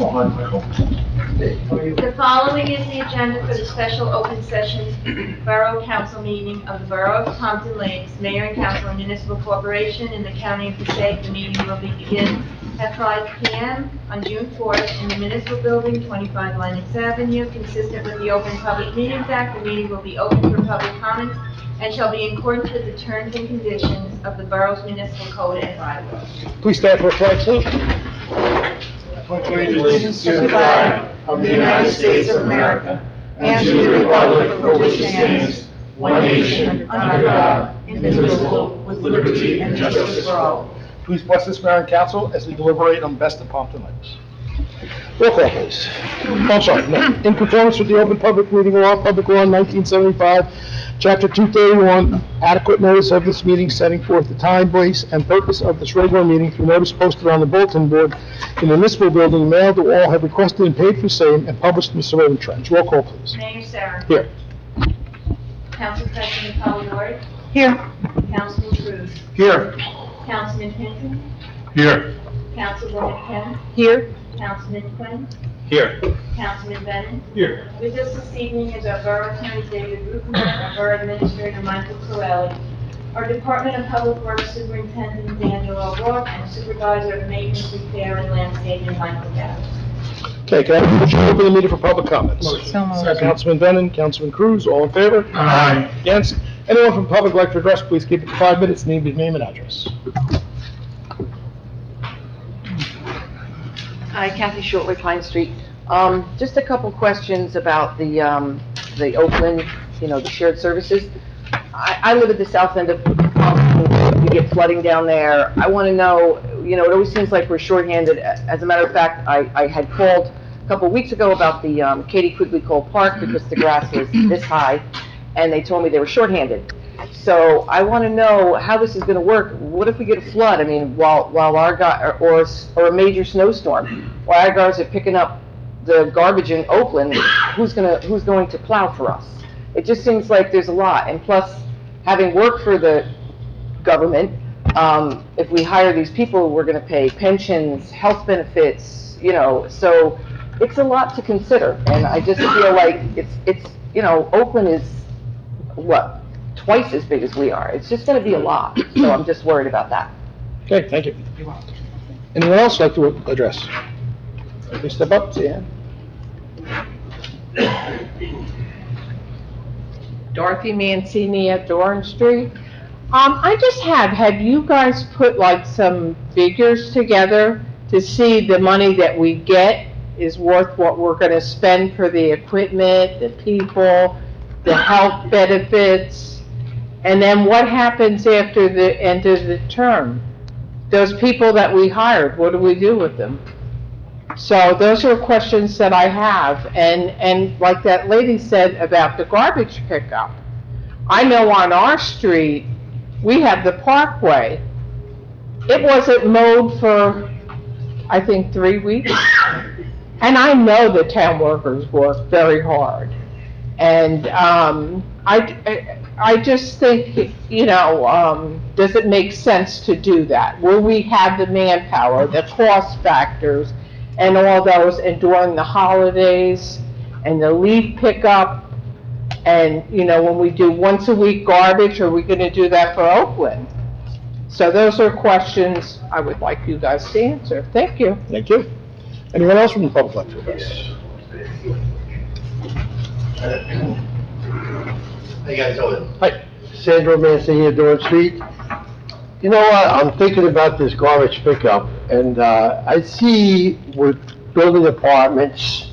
The following is the agenda for the special open session Borough Council meeting of the Borough of Pompton Lakes, Mayor and Council and Municipal Corporation in the County of Passaic. The meeting will begin at 5 p.m. on June 4th in the Municipal Building, 25 Lenox Avenue. Consistent with the Open Public Meetings Act, the meeting will be open for public comments and shall be in accordance with the terms and conditions of the Borough's Municipal Code and bylaws. Please stand for a flag salute. Allegiance to the flag of the United States of America and to the republic for which it stands, one nation, under God, indivisible, with liberty and justice for all. Please bless this mayor and council as we deliberate on best of Pompton Lakes. Roll call, please. I'm sorry. No. In conformance with the Open Public Meeting Law, Public Law 1975, Chapter 231, adequate notice of this meeting setting forth the time, place, and purpose of this regular meeting through notice posted on the bulletin board in the municipal building, mailed to all, have requested and paid for same, and published in the Suburban Trends. Roll call, please. Mayor Sarah. Here. Council President Polidori. Here. Councilman Cruz. Here. Councilman Hinton. Here. Councilwoman Kim. Here. Councilman Quinn. Here. Councilman Bennett. Here. With us this evening is our Borough Attorney David Ruffin, our Borough Administrator Michael Corelli, our Department of Public Works Superintendent D'Angelo Rourke, and Supervisor of Maintenance, Repair, and Landscaping Michael Gallagher. Okay, can I have a motion to open the meeting for public comments? So moved. Councilman Bennett, Councilman Cruz, all in favor? Aye. Against? Anyone from public like to address, please keep it to 5 minutes, name and address. Hi, Kathy Shortway, Pine Street. Just a couple questions about the Oakland, the shared services. I live at the south end of Pompton. We get flooding down there. I want to know, it always seems like we're shorthanded. As a matter of fact, I had called a couple weeks ago about the Katie Quigley Cole Park because the grass was this high, and they told me they were shorthanded. So I want to know how this is going to work. What if we get a flood? I mean, while our guy, or a major snowstorm, while our guys are picking up the garbage in Oakland, who's going to plow for us? It just seems like there's a lot. And plus, having worked for the government, if we hire these people, we're going to pay pensions, health benefits, so it's a lot to consider. And I just feel like it's Oakland is what? Twice as big as we are. It's just going to be a lot, so I'm just worried about that. Okay, thank you. Anyone else like to address? Please step up, say yeah. Dorothy Mancini at Doran Street. I just have you guys put like some figures together to see the money that we get is worth what we're going to spend for the equipment, the people, the health benefits? And then what happens after the end of the term? Those people that we hired, what do we do with them? So those are questions that I have. And like that lady said about the garbage pickup, I know on our street, we have the Parkway. It wasn't mowed for, I think, 3 weeks. And I know the town workers work very hard. And I just think, does it make sense to do that? Will we have the manpower, the cost factors, and all those, and during the holidays, and the leaf pickup, and, when we do once a week garbage, are we going to do that for Oakland? So those are questions I would like you guys to answer. Thank you. Thank you. Anyone else from the public like to address? How you guys doing? Hi. Sandro Mancini at Doran Street. You know what, I'm thinking about this garbage pickup, and I see we're building apartments,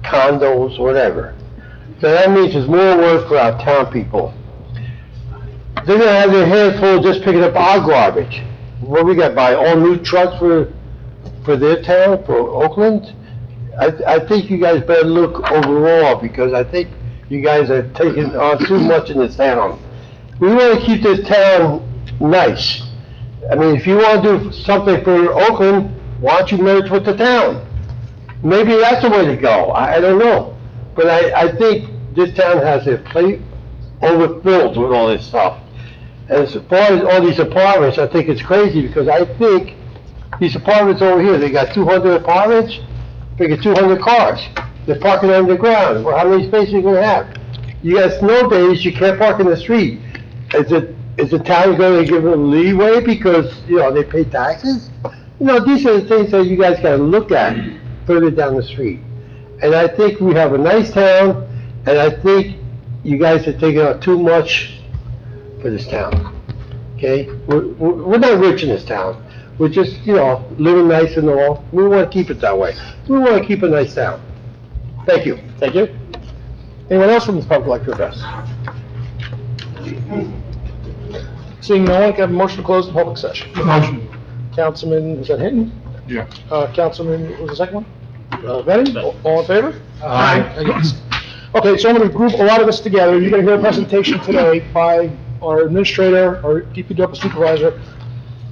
condos, whatever. So that means there's more work for our town people. They're gonna have their hands full just picking up our garbage. What we got, buy all new trucks for their town, for Oakland? I think you guys better look overall, because I think you guys are taking on too much in this town. We want to keep this town nice. I mean, if you want to do something for Oakland, why don't you merge with the town? Maybe that's the way to go. I don't know. But I think this town has a plate overfilled with all this stuff. And as far as all these apartments, I think it's crazy, because I think these apartments over here, they got 200 apartments. figure 200 cars. They're parking on the ground. Well, how many spaces are you gonna have? You got snow days, you can't park in the street. Is the town gonna give them leeway because, they pay taxes? These are the things that you guys gotta look at further down the street. And I think we have a nice town, and I think you guys are taking out too much for this town, okay? We're not rich in this town. We're just, living nice and all. We wanna keep it that way. We wanna keep a nice town. Thank you. Thank you. Anyone else from the public like to address? Seeing no one, can I have a motion to close the public session? Motion. Councilman, is that Hinton? Yeah. Councilman, what was the second one? Benny, all in favor? Aye. Against. Okay, so I'm gonna group a lot of this together. You're gonna hear a presentation today by our administrator, our DPW supervisor.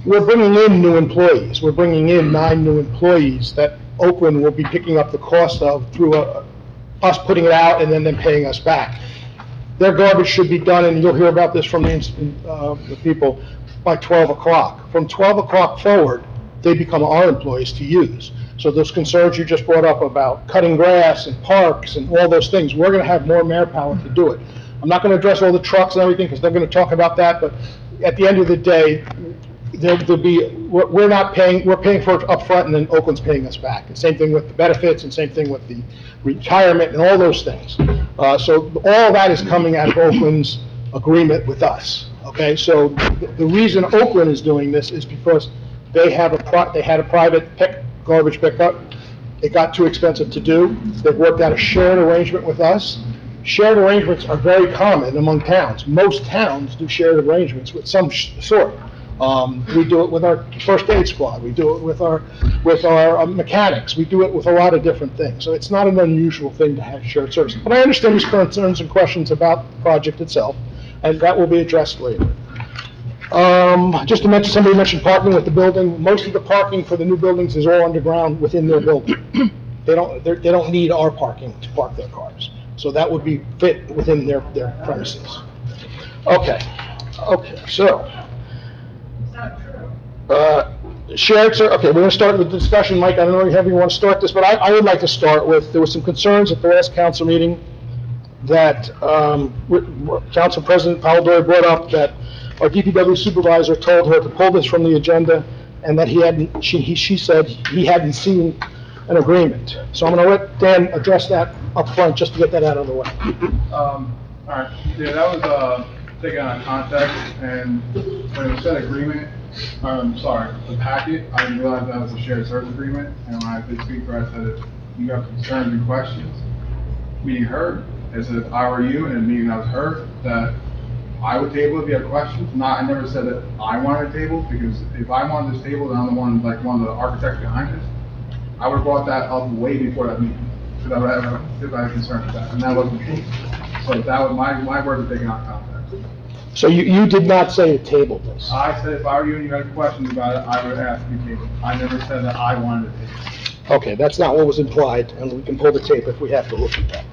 We're bringing in new employees. We're bringing in 9 new employees that Oakland will be picking up the cost of through us putting it out and then them paying us back. Their garbage should be done, and you'll hear about this from the people, by 12 o'clock. From 12 o'clock forward, they become our employees to use. So those concerns you just brought up about cutting grass and parks and all those things, we're gonna have more manpower to do it. I'm not gonna address all the trucks and everything, because they're gonna talk about that, but at the end of the day, we're paying for it upfront, and then Oakland's paying us back. And same thing with the benefits, and same thing with the retirement and all those things. So all that is coming out of Oakland's agreement with us, okay? So the reason Oakland is doing this is because they had a private garbage pickup. It got too expensive to do. They've worked out a shared arrangement with us. Shared arrangements are very common among towns. Most towns do shared arrangements with some sort. We do it with our first aid squad. We do it with our mechanics. We do it with a lot of different things. So it's not an unusual thing to have shared services. But I understand these concerns and questions about the project itself, and that will be addressed later. Just to mention, somebody mentioned parking with the building. Most of the parking for the new buildings is all underground within their building. They don't need our parking to park their cars. So that would be fit within their premises. Okay, so. Okay, we're gonna start with the discussion. Mike, I don't know how you want to start this, but I would like to start with, there was some concerns at the last council meeting that, Council President Polidori brought up that our DPW supervisor told her to pull this from the agenda, and that she said he hadn't seen an agreement. So I'm gonna let Dan address that up front, just to get that out of the way. All right, yeah, that was, taken out of context, and when it said agreement, the packet, I didn't realize that was a shared service agreement, and when I did speak to her, I said, if you have concerns and questions, meeting her, I said, if I were you, and meeting that was her, that I would table if you have questions. I never said that I wanted a table, because if I wanted this table, then I'm the one of the architects behind this, I would have brought that up way before that meeting, because I would have, if I had concerns with that, and that wasn't the case. So that was, my words were taken out of context. So you did not say to table this? I said if I were you and you had questions about it, I would ask you to. I never said that I wanted to table. Okay, that's not what was implied, and we can pull the tape if we have to look at that.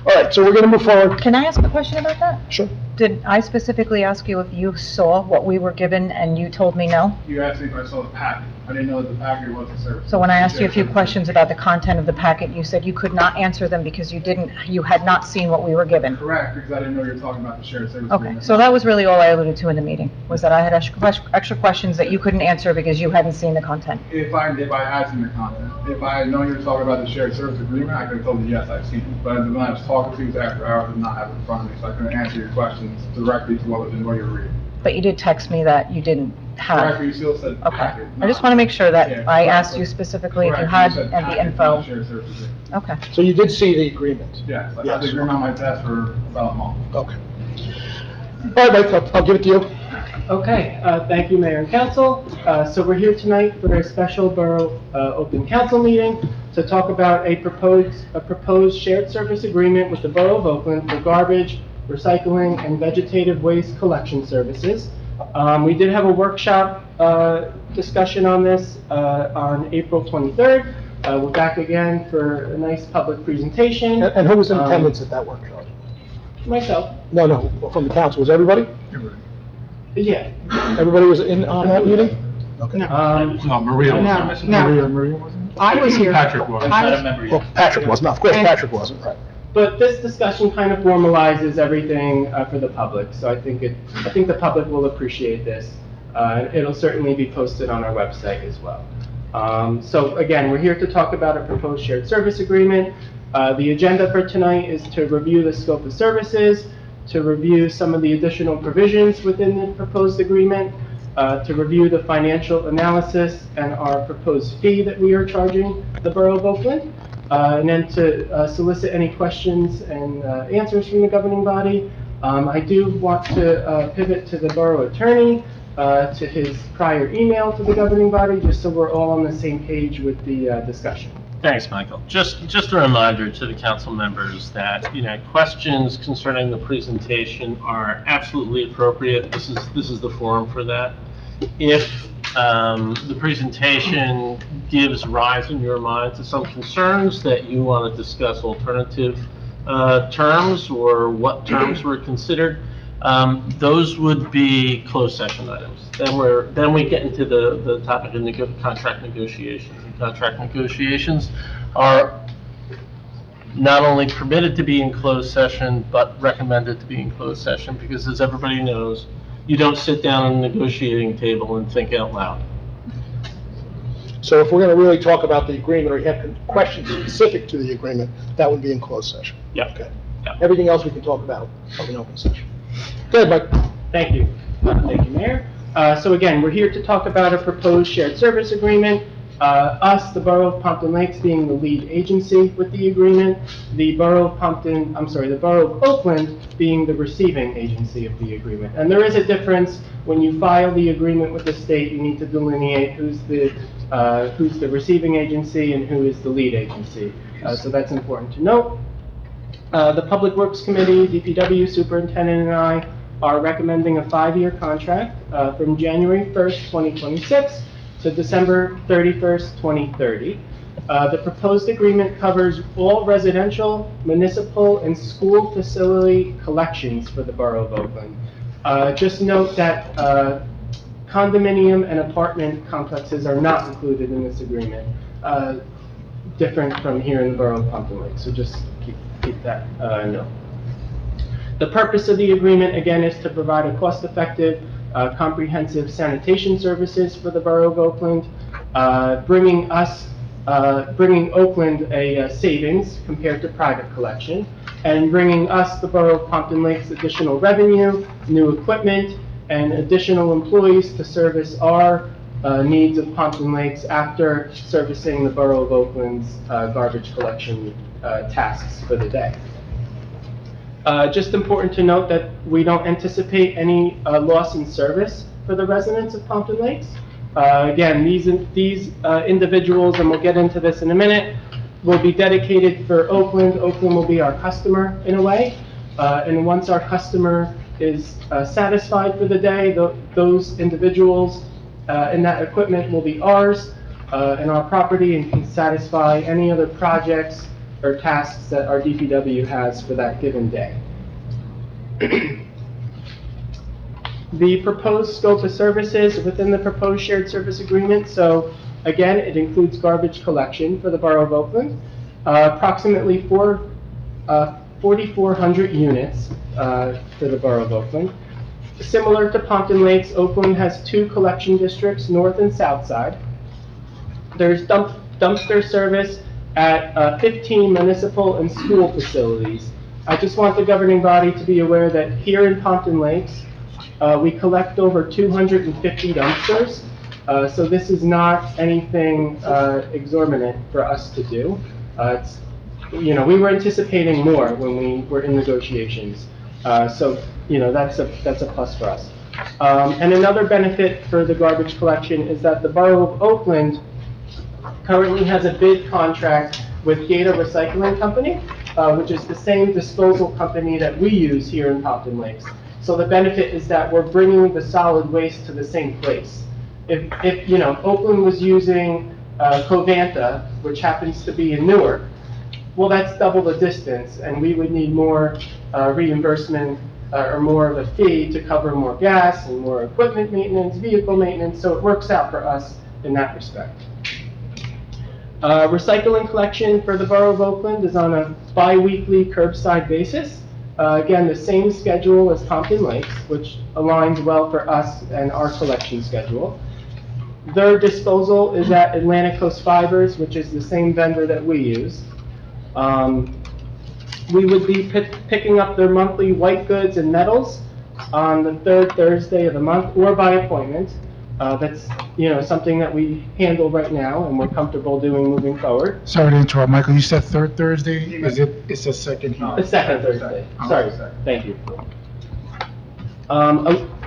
All right, so we're gonna move forward. Can I ask a question about that? Sure. Did I specifically ask you if you saw what we were given and you told me no? You asked me if I saw the packet. I didn't know that the packet was a service. So when I asked you a few questions about the content of the packet, you said you could not answer them because you had not seen what we were given. Correct, because I didn't know you were talking about the shared service Okay, agreement. so that was really all I alluded to in the meeting, was that I had extra questions that you couldn't answer because you hadn't seen the content. If I had seen the content, if I had known you were talking about the shared service agreement, I could have told you, yes, I've seen it. But when I was talking to you after hours, I did not have it in front of me, so I couldn't answer your questions directly to what you were reading. But you did text me that you didn't Correct, have. you still said Okay, packet. I just want to make sure Yeah, that I asked you correct. specifically if you Correct, had said and the packet, info. not shared service agreement. Okay. So you did see the agreement? Yes, I had Yes. the agreement on my desk for about a month. Okay. All right, Mike, I'll give it to you. Okay, thank you, Mayor and Council. So we're here tonight for a special Borough Open Council meeting to talk about a proposed shared service agreement with the Borough of Oakland for garbage, recycling, and vegetative waste collection services. We did have a workshop discussion on this on April 23rd. We're back again for a nice public presentation. And who was in attendance at that workshop? Myself. No, from the council, was everybody? Yeah. Everybody was in on that meeting? Okay. No. No, Maria was No, no. Maria wasn't? I was here. Patrick was. I was- Well, Patrick wasn't, of course, Patrick wasn't, right. But this discussion kind of formalizes everything for the public, so I think the public will appreciate this. It'll certainly be posted on our website as well. So again, we're here to talk about a proposed shared service agreement. The agenda for tonight is to review the scope of services, to review some of the additional provisions within the proposed agreement, to review the financial analysis and our proposed fee that we are charging the Borough of Oakland, and then to solicit any questions and answers from the governing body. I do want to pivot to the borough attorney, to his prior email to the governing body, just so we're all on the same page with the discussion. Thanks, Michael. Just a reminder to the council members that, questions concerning the presentation are absolutely appropriate. This is the forum for that. If the presentation gives rise in your mind to some concerns that you want to discuss alternative terms or what terms were considered, those would be closed session items. Then we get into the topic of contract negotiations. And contract negotiations are not only permitted to be in closed session, but recommended to be in closed session, because as everybody knows, you don't sit down at a negotiating table and think out loud. So if we're going to really talk about the agreement, or you have questions specific to the agreement, that would be in closed session. Yep. Okay. Yep. Everything else we can talk about in open session. Go ahead, Mike. Thank you. Thank you, Mayor. So again, we're here to talk about a proposed shared service agreement. Us, the Borough of Pompton Lakes, being the lead agency with the agreement, the Borough of Oakland being the receiving agency of the agreement. And there is a difference when you file the agreement with the state. You need to delineate who's the receiving agency and who is the lead agency. So that's important to note. The Public Works Committee, DPW Superintendent, and I are recommending a 5-year contract from January 1st, 2026 to December 31st, 2030. The proposed agreement covers all residential, municipal, and school facility collections for the Borough of Oakland. Just note that condominium and apartment complexes are not included in this agreement, different from here in the Borough of Pompton Lakes, so just keep that note. The purpose of the agreement, again, is to provide a cost-effective, comprehensive sanitation services for the Borough of Oakland, bringing Oakland a savings compared to private collection, and bringing us, the Borough of Pompton Lakes, additional revenue, new equipment, and additional employees to service our needs of Pompton Lakes after servicing the Borough of Oakland's garbage collection tasks for the day. Just important to note that we don't anticipate any loss in service for the residents of Pompton Lakes. Again, these individuals, and we'll get into this in a minute, will be dedicated for Oakland. Oakland will be our customer in a way. And once our customer is satisfied for the day, those individuals and that equipment will be ours and our property, and can satisfy any other projects or tasks that our DPW has for that given day. The proposed scope of services within the proposed shared service agreement. So again, it includes garbage collection for the Borough of Oakland, approximately 4,400 units for the Borough of Oakland. Similar to Pompton Lakes, Oakland has 2 collection districts, north and south side. There's dumpster service at 15 municipal and school facilities. I just want the governing body to be aware that here in Pompton Lakes, we collect over 250 dumpsters. So this is not anything exorbitant for us to do. We were anticipating more when we were in negotiations. So that's a plus for us. And another benefit for the garbage collection is that the Borough of Oakland currently has a bid contract with Gator Recycling Company, which is the same disposal company that we use here in Pompton Lakes. So the benefit is that we're bringing the solid waste to the same place. If Oakland was using Covanta, which happens to be in Newark, well, that's double the distance, and we would need more reimbursement or more of a fee to cover more gas and more equipment maintenance, vehicle maintenance, so it works out for us in that respect. Recycling collection for the Borough of Oakland is on a bi-weekly curbside basis. Again, the same schedule as Pompton Lakes, which aligns well for us and our collection schedule. Their disposal is at Atlantic Coast Fibers, which is the same vendor that we use. We would be picking up their monthly white goods and metals on the third Thursday of the month or by appointment. That's, something that we handle right now and we're comfortable doing moving forward. Sorry to interrupt, Michael, you said third Thursday? It's the second? The second Thursday. Oh. Sorry, thank you.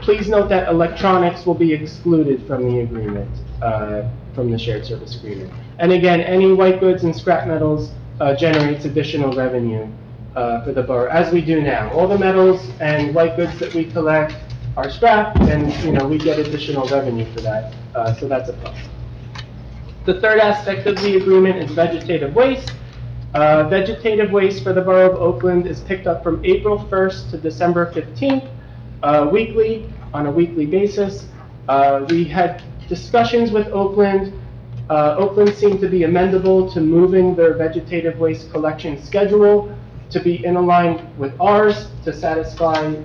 Please note that electronics will be excluded from the agreement, from the shared service agreement. And again, any white goods and scrap metals generates additional revenue for the borough, as we do now. All the metals and white goods that we collect are scrapped, and we get additional revenue for that. So that's a plus. The third aspect of the agreement is vegetative waste. Vegetative waste for the Borough of Oakland is picked up from April 1st to December 15th, weekly, on a weekly basis. We had discussions with Oakland. Oakland seemed to be amendable to moving their vegetative waste collection schedule to be in line with ours to satisfy,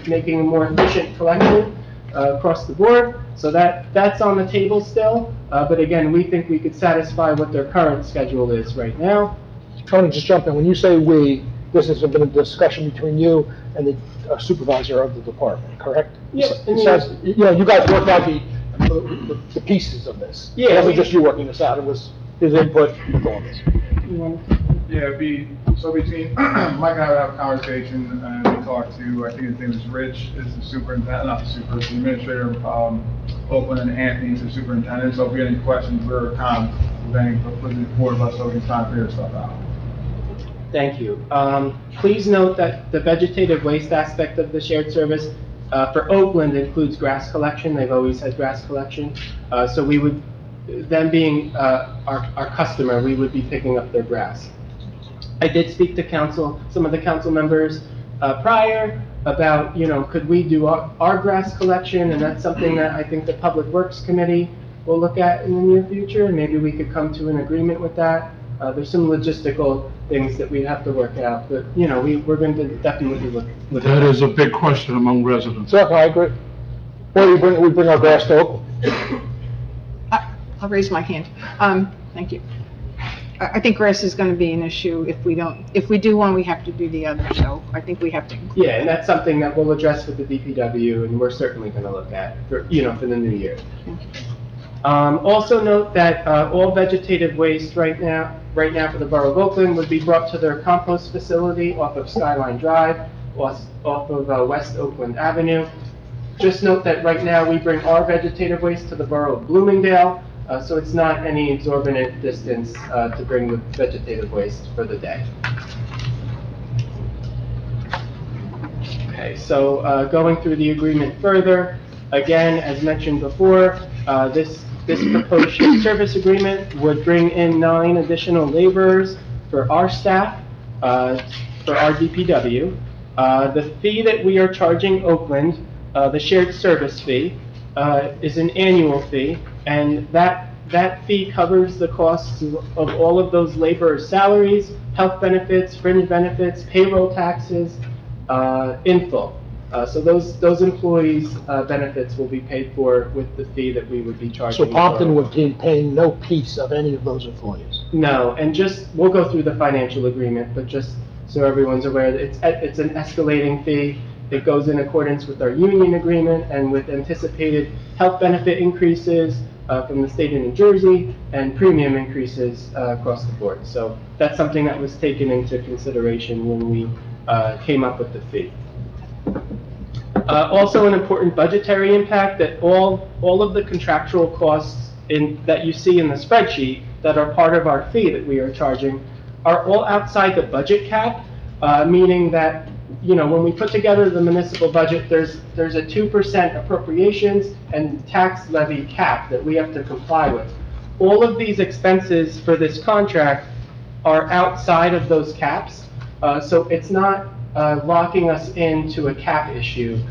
making a more efficient collection across the board. So that's on the table still. But again, we think we could satisfy what their current schedule is right now. Tony, just jump in. When you say we, this has been a discussion between you and the supervisor of the department, correct? Yeah. It says, you guys worked out the pieces of this. Yeah. It wasn't just you working this out, it was his input on this. Yeah, so between Mike and I would have a conversation, and we talked to, I think his name is Rich, is the superintendent, not the super, the administrator of Oakland, and Anthony is the superintendent. So if we had any questions, we're kind of preventing putting the board of us so we can try and figure stuff out. Thank you. Please note that the vegetative waste aspect of the shared service for Oakland includes grass collection. They've always had grass collection. So we would, them being our customer, we would be picking up their grass. I did speak to some of the council members prior about, could we do our grass collection? And that's something that I think the Public Works Committee will look at in the near future. And maybe we could come to an agreement with that. There's some logistical things that we'd have to work out, but, we're going to definitely look at That is a big question among residents. So, I agree. Or we bring our grass to Oakland. I'll raise my hand. Thank you. I think grass is going to be an issue if we do one, we have to do the other, so I think we have to. Yeah, and that's something that we'll address with the DPW, and we're certainly going to look at for the new year. Also note that all vegetative waste right now for the Borough of Oakland would be brought to their compost facility off of Skyline Drive, off of West Oakland Avenue. Just note that right now we bring our vegetative waste to the Borough of Bloomingdale, so it's not any exorbitant distance to bring the vegetative waste for the day. Okay, so going through the agreement further, again, as mentioned before, this proposed shared service agreement would bring in 9 additional laborers for our staff, for our DPW. The fee that we are charging Oakland, the shared service fee, is an annual fee, and that fee covers the costs of all of those laborers' salaries, health benefits, fringe benefits, payroll taxes, in full. So those employees' benefits will be paid for with the fee that we would be charging. So Pompton would be paying no piece of any of those employees? No, and we'll go through the financial agreement, but just so everyone's aware, that it's an escalating fee. It goes in accordance with our union agreement and with anticipated health benefit increases from the state of New Jersey and premium increases across the board. So that's something that was taken into consideration when we came up with the fee. Also an important budgetary impact that all of the contractual costs that you see in the spreadsheet that are part of our fee that we are charging are all outside the budget cap, meaning that when we put together the municipal budget, there's a 2% appropriations and tax levy cap that we have to comply with. All of these expenses for this contract are outside of those caps, so it's not locking us into a cap issue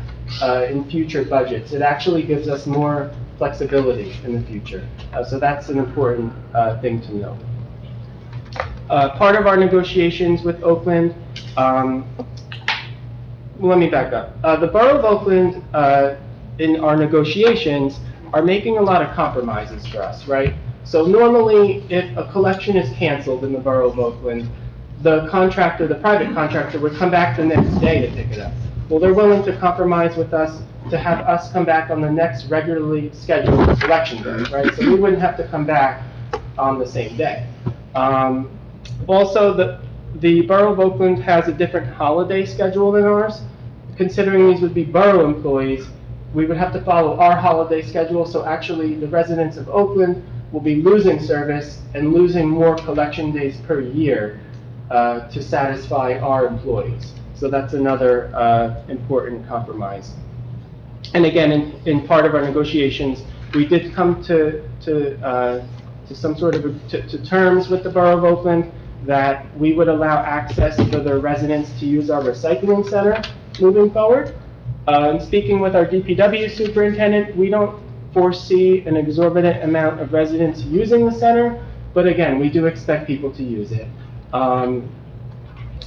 in future budgets. It actually gives us more flexibility in the future. So that's an important thing to know. Part of our negotiations with Oakland, let me back up. The Borough of Oakland, in our negotiations, are making a lot of compromises for us, right? So normally, if a collection is canceled in the Borough of Oakland, the contractor, the private contractor, would come back the next day to pick it up. Well, they're willing to compromise with us to have us come back on the next regularly scheduled collection day, right? So we wouldn't have to come back on the same day. Also, the Borough of Oakland has a different holiday schedule than ours. Considering these would be borough employees, we would have to follow our holiday schedule, so actually the residents of Oakland will be losing service and losing more collection days per year to satisfy our employees. So that's another important compromise. And again, in part of our negotiations, we did come to some sort of to terms with the Borough of Oakland that we would allow access for the residents to use our recycling center moving forward. And speaking with our DPW superintendent, we don't foresee an exorbitant amount of residents using the center, but again, we do expect people to use it.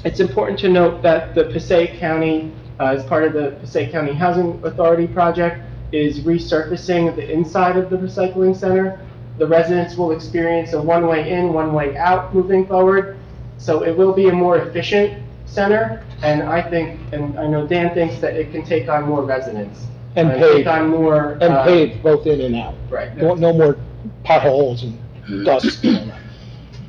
It's important to note that the Passaic County, as part of the Passaic County Housing Authority project, is resurfacing the inside of the recycling center. The residents will experience a one-way in, one-way out moving forward. So it will be a more efficient center, and I think, and I know Dan thinks that it can take on more residents. And take paved, on more. and paved both in and out. Right. No more potholes and dust.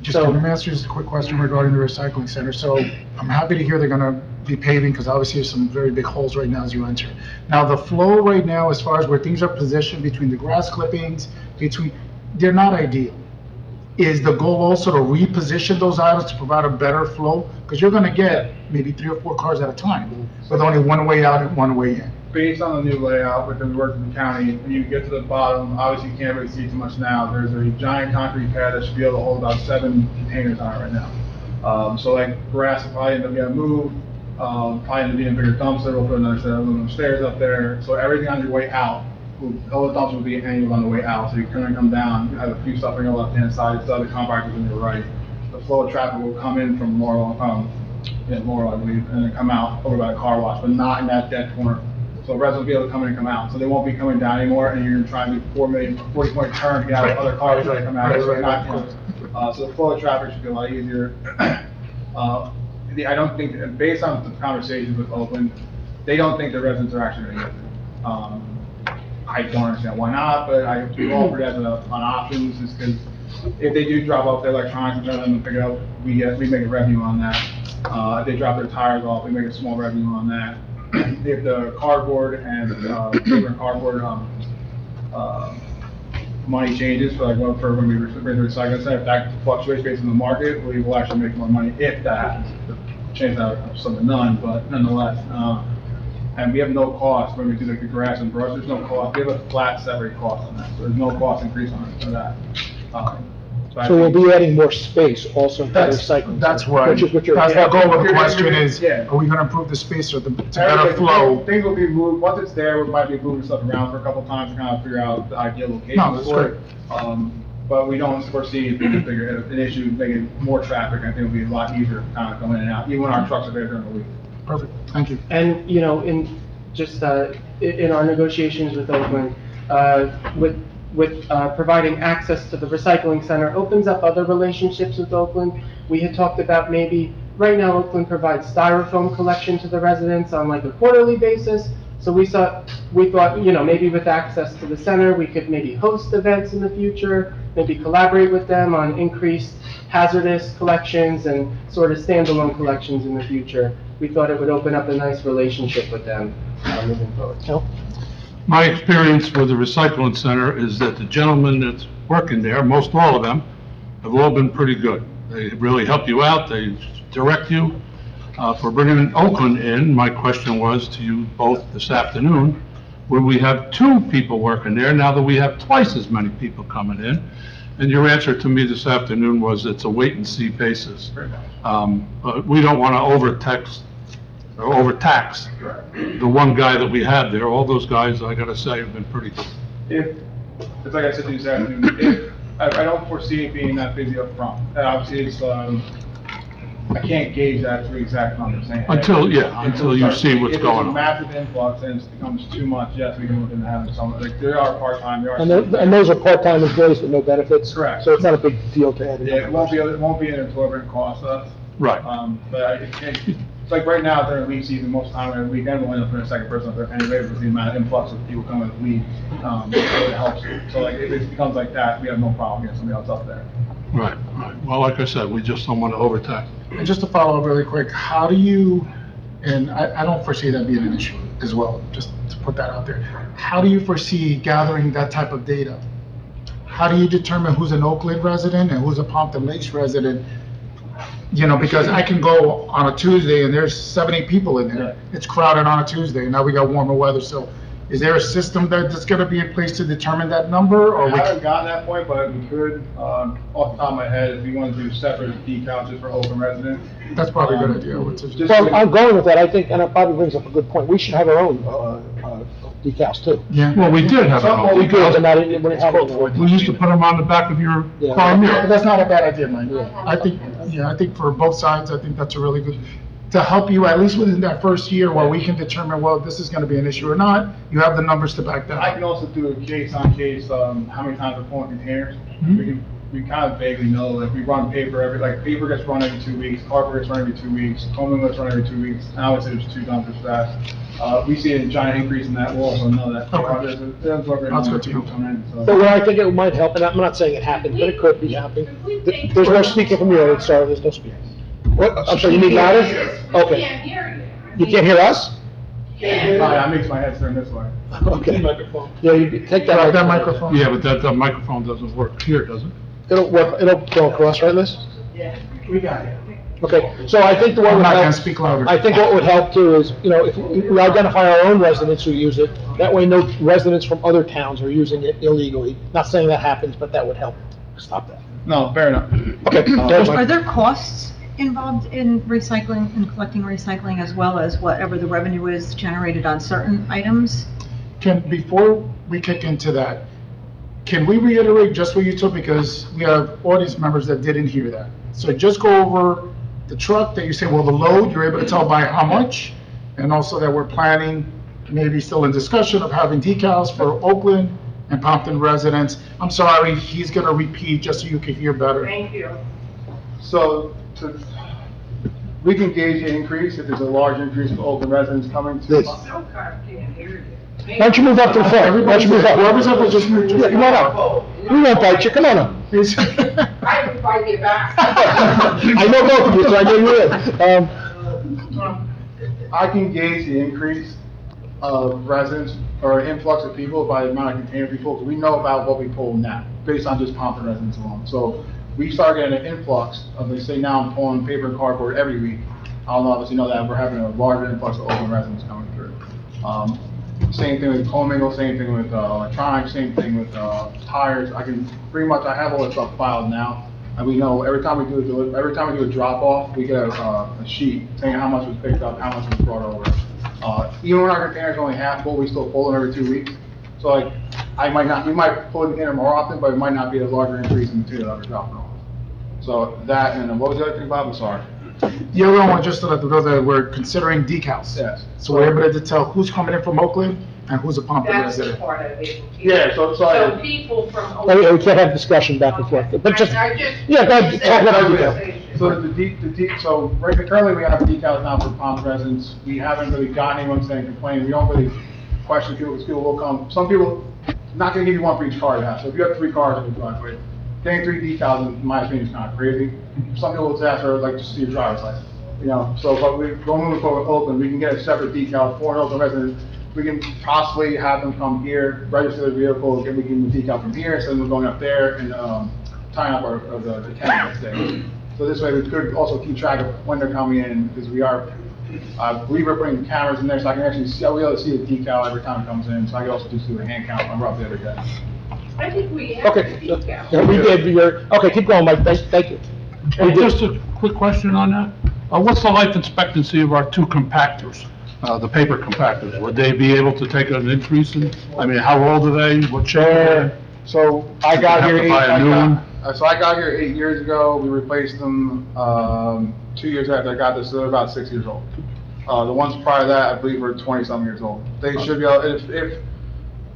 Just let me ask you just a quick question regarding the recycling center. So I'm happy to hear they're gonna be paving, because obviously there's some very big holes right now as you enter. Now, the flow right now, as far as where things are positioned between the grass clippings, they're not ideal. Is the goal also to reposition those items to provide a better flow? Because you're gonna get maybe 3 or 4 cars at a time, with only one way out and one way in. Based on the new layout within the work of the county, when you get to the bottom, obviously you can't really see too much now. There's a giant concrete pad that should be able to hold about 7 containers on it right now. So like grass will probably end up getting moved, probably end up being a bigger dumpster. We'll put another set of aluminum stairs up there. So everything on your way out, all the dumpsters will be angled on the way out. So you can come down, you have a few stuff on your left-hand side, the other compactors on your right. The flow of traffic will come in from Laurel, I believe, and then come out over by the car wash, but not in that dead corner. So residents will be able to come in and come out. So they won't be coming down anymore, and you're trying to do 40-point turn to get out of other cars that come out. So not close. So the flow of traffic should be a lot easier. I don't think, based on the conversations with Oakland, they don't think the residents are actually going to get it. I don't understand why not, but we offered as an option, just because if they do drop off their electronics and try them to pick it up, we make a revenue on that. If they drop their tires off, we make a small revenue on that. If the cardboard and paper and cardboard money changes for when we bring the recycling center, if that fluctuates based on the market, we will actually make more money if that happens. Change that some to none, but nonetheless. And we have no cost when we do like the grass and brush. There's no cost. We have a flat separate cost on that. So there's no cost increase on it for that. So we'll be adding more space also to the recycling. That's center, right. which is what you're. That's the goal of the question is, yeah. are we gonna improve the space or to better flow? Things will be moved. Once it's there, we might be moving stuff around for a couple times to kind of figure out the ideal location No, that's for it. But we don't foresee it being an issue making more traffic. I think it'll be a lot easier kind of going in and out, even when our trucks are there during the week. Perfect, thank you. And, you know, in our negotiations with Oakland, with providing access to the recycling center opens up other relationships with Oakland. We had talked about maybe, right now Oakland provides styrofoam collection to the residents on like a quarterly basis. So we thought, you know, maybe with access to the center, we could maybe host events in the future, maybe collaborate with them on increased hazardous collections and sort of standalone collections in the future. We thought it would open up a nice relationship with them moving forward. My experience with the recycling center is that the gentlemen that's working there, most all of them, have all been pretty good. They really help you out, they direct you. For bringing Oakland in, my question was to you both this afternoon, would we have 2 people working there now that we have twice as many people coming in? And your answer to me this afternoon was it's a wait-and-see basis. But we don't want to overtax the one guy that we have there. All those guys, I gotta say, have been pretty good. It's like I said to you this afternoon, I don't foresee it being that busy up front. Obviously, it's I can't gauge that to exact number. Saying Until you see what's going If on. it's a massive influx and it becomes too much, yes, we can look into having some, like, there are part-time, there are. And those are part-time employees with no benefits? Correct. So it's not a big deal to add. Yeah, it won't be an absorbent cost us. Right. But it's like right now during leave season, most of the time, every weekend, we'll end up putting a second person up there anyway, with the amount of influx of people coming to leave, it helps. So like, if it becomes like that, we have no problem getting somebody else up there. Right. Well, like I said, we just don't want to overtax. And just to follow up really quick, how do you, and I don't foresee that being an issue as well, just to put that out there. How do you foresee gathering that type of data? How do you determine who's an Oakland resident and who's a Pompton Lakes resident? You know, because I can go on a Tuesday and there's 70 people in there. It's crowded on a Tuesday, and now we got warmer weather, so is there a system that's gonna be in place to determine that number, or I we? haven't gotten that point, but we could, off the top of my head, if we want to do separate decals just for open residents. That's probably a good idea. Just- Well, I'm going with that, I think, and it probably brings up a good point, we should have our own, decals too. Yeah. Well, we did have Well, We it. could, but not, we didn't have it. We used to put them on the back of your Yeah. car Yeah, mirror. that's not a bad idea, Mike. I think for both sides, I think that's a really good, to help you at least within that first year where we can determine, well, this is gonna be an issue or not, you have the numbers to back that I up. can also do a case on case, how many times we're pulling containers. We kind of vaguely know, like, we run paper paper gets run every 2 weeks, cardboard gets run every 2 weeks, combing gets run every 2 weeks. Now it's there's 2 dumpsters for that. We see a giant increase in that, we'll also know that. Okay. That's good to know. But where I think it might help, and I'm not saying it happened, but it could be happening, there's no speaker from your end, sorry, there's no speaker. What, I'm sorry, you need louder? Okay. You can't hear us? I makes my head turn this way. Okay. Yeah, you take that. Grab that microphone. Yeah, but that microphone doesn't work here, does it? It'll work, it'll go across, right, Liz? We got it. Okay, so I think the one I'm would not gonna help, speak louder. I think what would help too is, you know, if we identify our own residents who use it, that way no residents from other towns are using it illegally. Not saying that happens, but that would help stop that. No, fair enough. Okay. Are there costs involved in recycling and collecting recycling as well as whatever the revenue is generated on certain items? Before we kick into that, can we reiterate just what you told, because we have audience members that didn't hear that. So just go over the truck that you say, well, the load, you're able to tell by how much, and also that we're planning, maybe still in discussion of having decals for Oakland and Pompton residents. I'm sorry, he's gonna repeat just so you can hear better. Thank you. So, we can gauge the increase if there's a large increase for open residents coming to. This. Why don't you move up to the front? Why don't you move up? Whoever's up, just move to. Yeah, come on up. We won't bite you, come on up. I would fight you back. I know both of you, so I know you would. I can gauge the increase of residents or influx of people by the amount of container people, because we know about what we pull now, based on just Pompton residents alone. So we start getting an influx of, let's say now I'm pulling paper and cardboard every week. I'll obviously know that we're having a larger influx of open residents coming through. Same thing with commingle, same thing with electronics, same thing with tires. I can pretty much, I have all this stuff filed now. And we know every time we do a drop off, we get a sheet saying how much was picked up, how much was brought over. Even when our container's only half full, we still pull them every 2 weeks. So like, we might pull a container more often, but it might not be a larger increase in material that we're dropping off. So that, and then what was the other thing, Bob? I'm sorry. The other one, just to let them know that we're considering decals. Yes. So we're able to tell who's coming in from Oakland and who's a Pompton That's the resident. part of it. Yeah, so So people from. We can't have discussion back and forth, but just, I just. yeah, go ahead, talk about decal. So currently we have decals now for Pompton residents. We haven't really gotten anyone saying complaining. We don't really question people, because people will come. Some people, not gonna give you one for each car you have. So if you have 3 cars in the driveway, getting 3 decals, in my opinion, is kind of crazy. Some people will ask for, like, just see your driver's license, you know? So, but we're going forward with Oakland, we can get a separate decal for an Oakland resident. We can possibly have them come here, register their vehicle, and we can give them a decal from here, instead of going up there and tying up the candidates there. So this way we could also keep track of when they're coming in, because we are, I believe we're putting cameras in there, so I can actually see, I'll be able to see the decal every time it comes in, so I can also just do a hand count on rough the other day. I think we have. Okay, decal. yeah, we did, okay, keep going, Mike, thank you. Hey, just a quick question on that. What's the life expectancy of our 2 compactors, the paper compactors? Would they be able to take an increase in, I mean, how old are they? What shape? So I got Have here, to buy a new one? So I got here 8 years ago. We replaced them 2 years after I got this, so they're about 6 years old. The ones prior to that, I believe, were 20-some years old. They should be able, if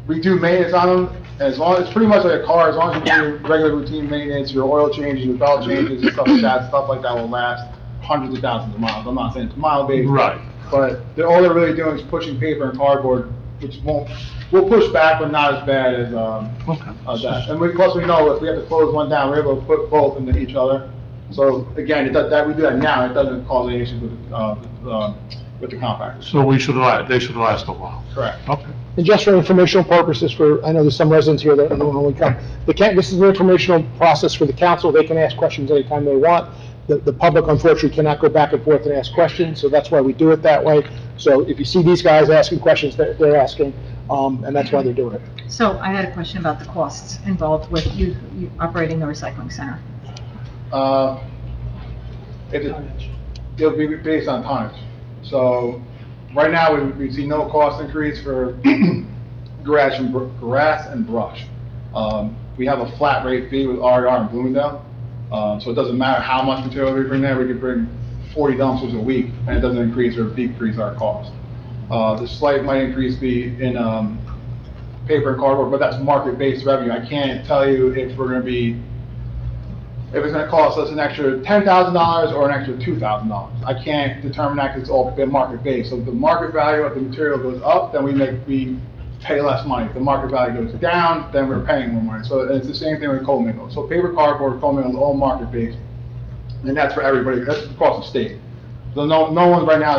we do maintenance on them, as long, it's pretty much like a car, as long as you do your regular routine maintenance, your oil changes, your belt changes, and stuff like that will last hundreds of thousands of miles. I'm not saying it's mile based. Right. But all they're really doing is pushing paper and cardboard, which will push back, but not as bad as that. And plus we know if we have to close one down, we're able to put both into each other. So again, we do that now, it doesn't cause any issues with the compactors. So they should last a while. Correct. Okay. And just for informational purposes, I know there's some residents here that don't normally come. This is an informational process for the council. They can ask questions anytime they want. The public unfortunately cannot go back and forth and ask questions, so that's why we do it that way. So if you see these guys asking questions, they're asking, and that's why they're doing it. So I had a question about the costs involved with you operating the recycling center. It'll be based on tonnage. So right now, we see no cost increase for grass and brush. We have a flat rate fee with RER in Bloomingdale. So it doesn't matter how much material we bring there, we could bring 40 dumpsters a week, and it doesn't increase or decrease our cost. The slight might increase be in paper and cardboard, but that's market-based revenue. I can't tell you if it's gonna cost us an extra $10,000 or an extra $2,000. I can't determine that because it's all been market-based. So if the market value of the material goes up, then we pay less money. If the market value goes down, then we're paying more money. So it's the same thing with cold mingle. So paper, cardboard, cold mingle is all market-based, and that's for everybody. That's across the state. So no one right now.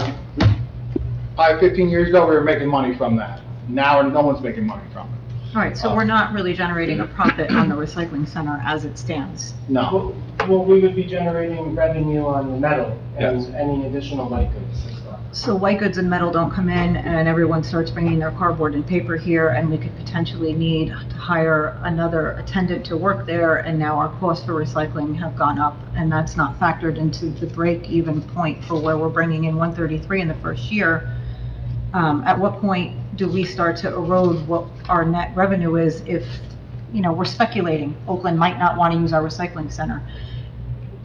15 years ago, we were making money from that. Now no one's making money from it. All right, so we're not really generating a profit on the recycling center as it stands. No. Well, we would be generating revenue on the metal and Yes. any additional white goods as well. So white goods and metal don't come in, and everyone starts bringing their cardboard and paper here, and we could potentially need to hire another attendant to work there, and now our costs for recycling have gone up, and that's not factored into the break-even point for where we're bringing in 133 in the first year. At what point do we start to erode what our net revenue is if, we're speculating Oakland might not want to use our recycling center?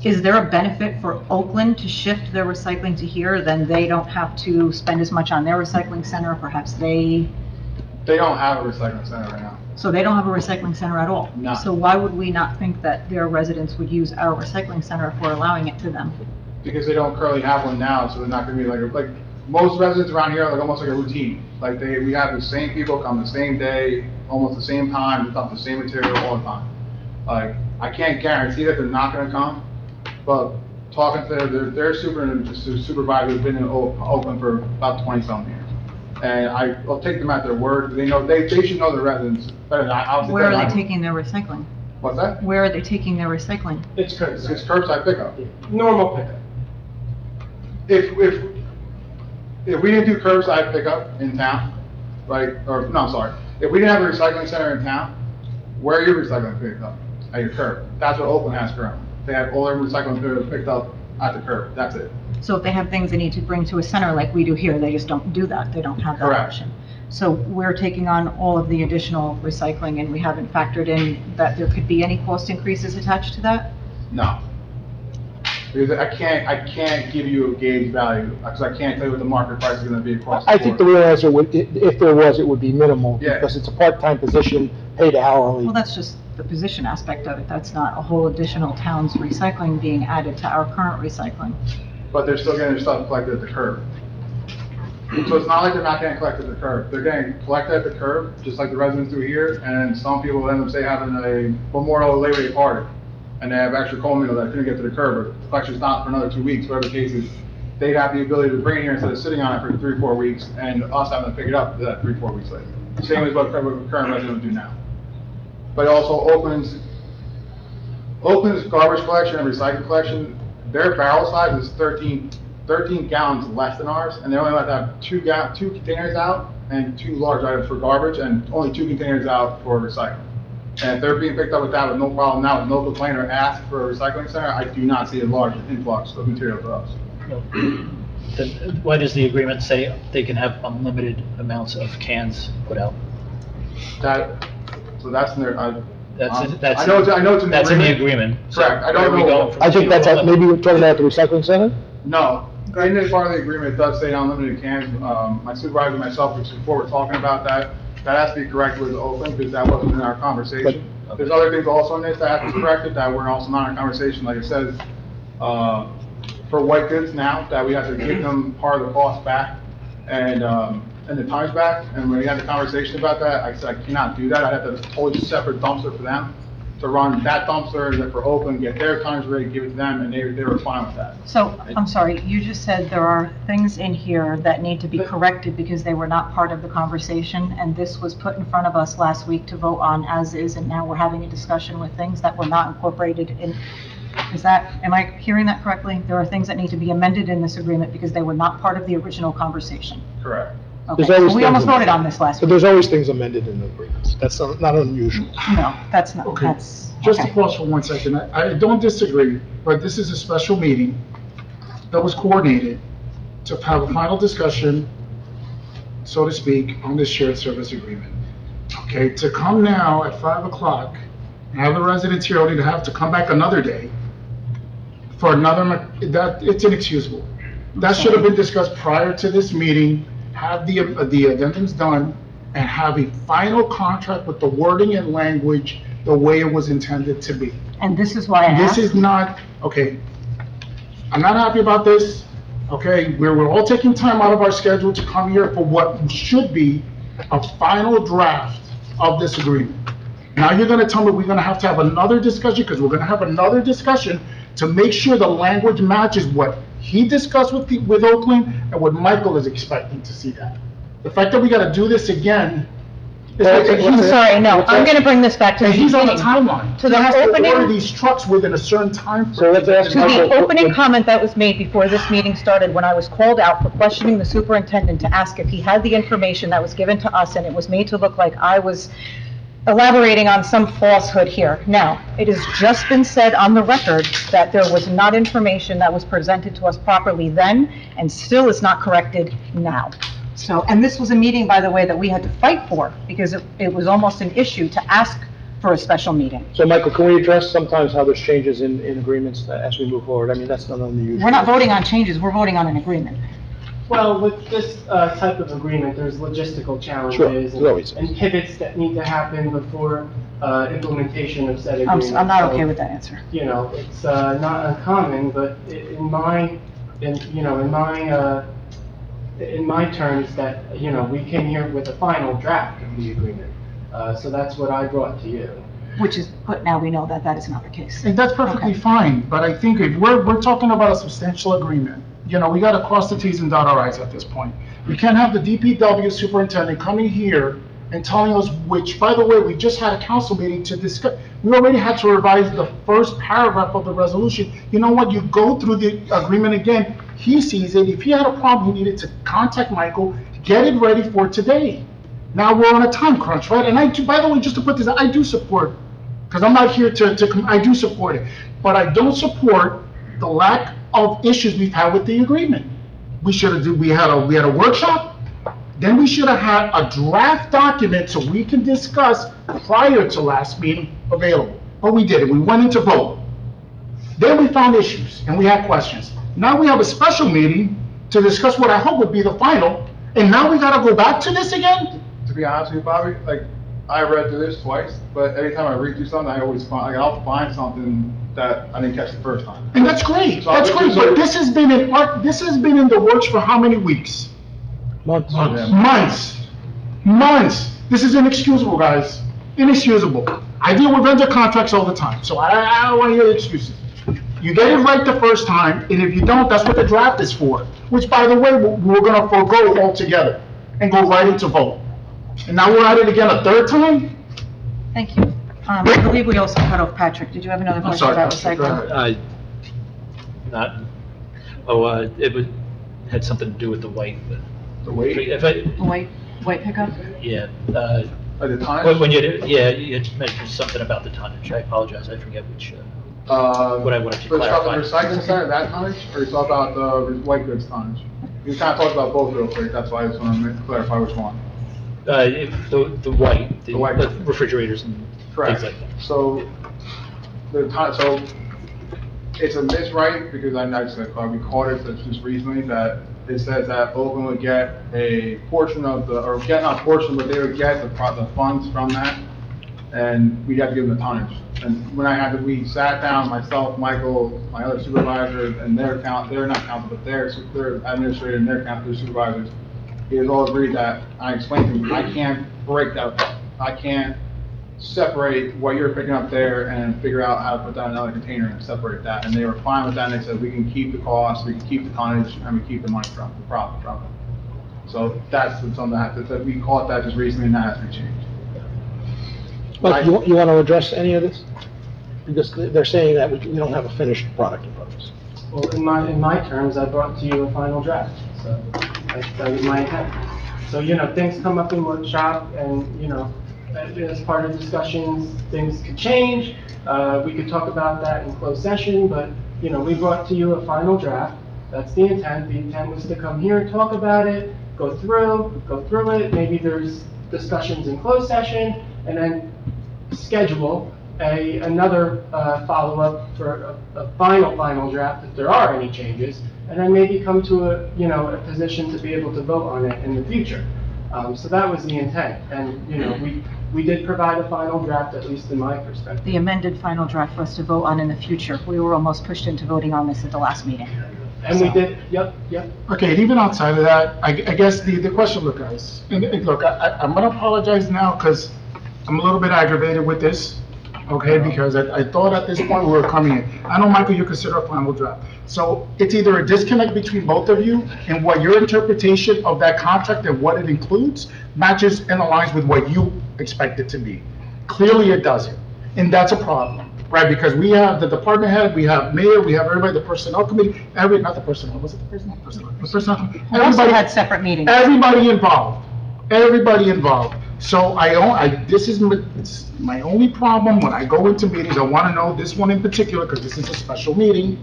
Is there a benefit for Oakland to shift their recycling to here, then they don't have to spend as much on their recycling center, perhaps They don't have a recycling center right now. so they don't have a recycling center at all? No. So why would we not think that their residents would use our recycling center if we're allowing it to them? Because they don't currently have one now, so they're not gonna be like most residents around here are almost like a routine. We have the same people come the same day, almost the same time, we dump the same material all the time. I can't guarantee that they're not gonna come, but talking to their supervisor who's been in Oakland for about 20-something years. And I'll take them at their word. They should know the residents better than I. Where are they taking their recycling? What's that? Where are they taking their recycling? It's curbside. It's curbside pickup. Normal pickup. If we didn't do curbside pickup in town, right, or, no, I'm sorry, if we didn't have a recycling center in town, where are your recycling picked up? At your curb. That's what Oakland has currently. They have all their recycling materials picked up at the curb, that's it. So if they have things they need to bring to a center like we do here, they just don't do that, they don't have that Correct. option. So we're taking on all of the additional recycling, and we haven't factored in that there could be any cost increases attached to that? No. Because I can't give you a gauge value, because I can't tell you what the market price is gonna be across the I board. think the real answer would, if there was, it would be minimal, Yeah. because it's a part-time position, paid hourly. Well, that's just the position aspect of it, that's not a whole additional town's recycling being added to our current recycling. But they're still getting their stuff collected at the curb. So it's not like they're not getting collected at the curb. They're getting collected at the curb, just like the residents do here, and some people end up, say, having a Memorial Labor Day party, and they have extra coal meal that couldn't get to the curb, or the collection's not for another 2 weeks, whatever the case is. They'd have the ability to bring it here instead of sitting on it for 3-4 weeks, and us having to pick it up 3-4 weeks later. Same as what current residents do now. But also Oakland's garbage collection and recycling collection, their barrel size is 13 gallons less than ours, and they only let to have two containers out and 2 large items for garbage, and only 2 containers out for recycling. And if they're being picked up with that with no problem now, with no complaint or ask for a recycling center, I do not see a large influx of material for us. Then why does the agreement say they can have unlimited amounts of cans put out? So that's in their, That's in I know it's in the that's in the agreement. agreement. So Correct. I don't where are we know- going from I think here? that's, maybe you're talking about the recycling center? No, in the part of the agreement, it does say unlimited cans. My supervisor and myself, which before we're talking about that has to be corrected with Oakland, because that wasn't in our conversation. There's other things also in this that have to be corrected, that were also not in conversation, like it says, for white goods now, that we have to give them part of the cost back, and the tonnage back, and when we had the conversation about that, I said I cannot do that, I have to totally separate dumpster for them, to run that dumpster, and then for Oakland, get their tonnage ready, give it to them, and they were fine with that. So, I'm sorry, you just said there are things in here that need to be corrected because they were not part of the conversation, and this was put in front of us last week to vote on as is, and now we're having a discussion with things that were not incorporated in. Am I hearing that correctly? There are things that need to be amended in this agreement because they were not part of the original conversation. Correct. Okay, There's always so we things almost voted amended. on this last But week. there's always things amended in the agreements. That's not unusual. No, that's not, Okay. that's, Just to okay. pause for 1 second, I don't disagree, but this is a special meeting that was coordinated to have a final discussion, so to speak, on this shared service agreement. Okay, to come now at 5 o'clock and have the residents here only to have to come back another day for another, it's inexcusable. That should have been discussed prior to this meeting, have the addendums done, and have a final contract with the wording and language the way it was intended to be. And this is why I This asked. is not, okay, I'm not happy about this, okay? We're all taking time out of our schedule to come here for what should be a final draft of this agreement. Now you're gonna tell me we're gonna have to have another discussion, because we're gonna have another discussion to make sure the language matches what he discussed with Oakland and what Michael is expecting to see that. The fact that we gotta do this again, I'm sorry, no, I'm gonna bring this back to the and he's on a beginning. timeline. To the He has to opening- order these trucks within a certain time. So let's ask To Michael. the opening comment that was made before this meeting started, when I was called out for questioning the superintendent to ask if he had the information that was given to us, and it was made to look like I was elaborating on some falsehood here. Now, it has just been said on the record that there was not information that was presented to us properly then, and still is not corrected now. So, and this was a meeting, by the way, that we had to fight for, because it was almost an issue to ask for a special meeting. So Michael, can we address sometimes how there's changes in agreements as we move forward? I mean, that's not unusual. We're not voting on changes, we're voting on an agreement. Well, with this type of agreement, there's logistical challenges there always is. and pivots that need to happen before implementation of said agreement. I'm not okay So, with that answer. You know, it's not uncommon, but in my terms, that, you know, we came here with a final draft of the agreement. So that's what I brought to you. But now we know that that is not the case. And that's perfectly Okay. fine, but I think if we're talking about a substantial agreement, you know, we gotta cross the Ts and dot our Is at this point. We can't have the DPW superintendent coming here and telling us, which, by the way, we just had a council meeting to discuss, we already had to revise the first paragraph of the resolution. You know what, you go through the agreement again, he sees it, if he had a problem, he needed to contact Michael, get it ready for today. Now we're on a time crunch, right? And I do, by the way, just to put this, I do support, because I'm not here I do support it, but I don't support the lack of issues we've had with the agreement. We had a workshop, then we should have had a draft document so we can discuss prior to last meeting available. But we didn't, we went into vote. Then we found issues and we had questions. Now we have a special meeting to discuss what I hope would be the final, and now we gotta go back to this again? To be honest with you, Bobby, like, I read through this twice, but every time I read through something, I'll find something that I didn't catch the first time. And that's great, So that's this great, is but a- this has been in the works for how many weeks? Months. Months. This is inexcusable, guys. Inexcusable. I deal with vendor contracts all the time, so I don't wanna hear excuses. You get it right the first time, and if you don't, that's what the draft is for. Which, by the way, we're gonna forego altogether and go right into vote. And now we're at it again a third time? Thank you. I believe we also cut off Patrick. Did you have another I'm question sorry, about Patrick, go recycling? ahead. It had something to do with the white. The weight, White pickup? Yeah, like the time. when you had mentioned something about the tonnage. I apologize, I forget which, what I wanted to So it's about the clarify. recycling center, that tonnage, or you talk about the white goods tonnage? You kind of talked about both real quick, that's why I just want to clarify which one. The white, The white. the refrigerators and Correct. things like that. So, so it's a miswrite because I recorded it just recently that it says that Oakland would get a portion of the, or get not a portion, but they would get the funds from that, and we had to give them the tonnage. And when we sat down, myself, Michael, my other supervisors, and they're not council, but their administrator and their supervisors, we had all agreed that, I explained to them, I can't break that apart. I can't separate what you're picking up there and figure out how to put that in another container and separate that. And they were fine with that, and they said, we can keep the cost, we can keep the tonnage, and we keep the money from, the profit from it. So that's something that we caught that just recently, and that has to be changed. But you want to address any of this? Because they're saying that we don't have a finished product in front of us. Well, in my terms, I brought to you a final draft, so that was my intent. So, things come up in workshop, and, as part of discussions, things could change. We could talk about that in closed session, but, we brought to you a final draft. That's the intent. The intent was to come here and talk about it, go through it. Maybe there's discussions in closed session, and then schedule another follow-up for a final draft if there are any changes, and then maybe come to a position to be able to vote on it in the future. So that was the intent, and we did provide a final draft, at least in my perspective. The amended final draft for us to vote on in the future. We were almost pushed into voting on this at the last meeting. And we did, yep. Okay, and even outside of that, I guess the question, look, guys, and look, I'm gonna apologize now, because I'm a little bit aggravated with this, okay, because I thought at this point we were coming in. I know, Michael, you consider a final draft. So it's either a disconnect between both of you and what your interpretation of that contract and what it includes matches and aligns with what you expect it to be. Clearly it doesn't, and that's a problem, right? Because we have the department head, we have mayor, we have everybody, the personnel committee, not the personnel, was it the personnel? The personnel. We also had separate meetings. Everybody involved. So this is my only problem when I go into meetings. I want to know this one in particular, because this is a special meeting,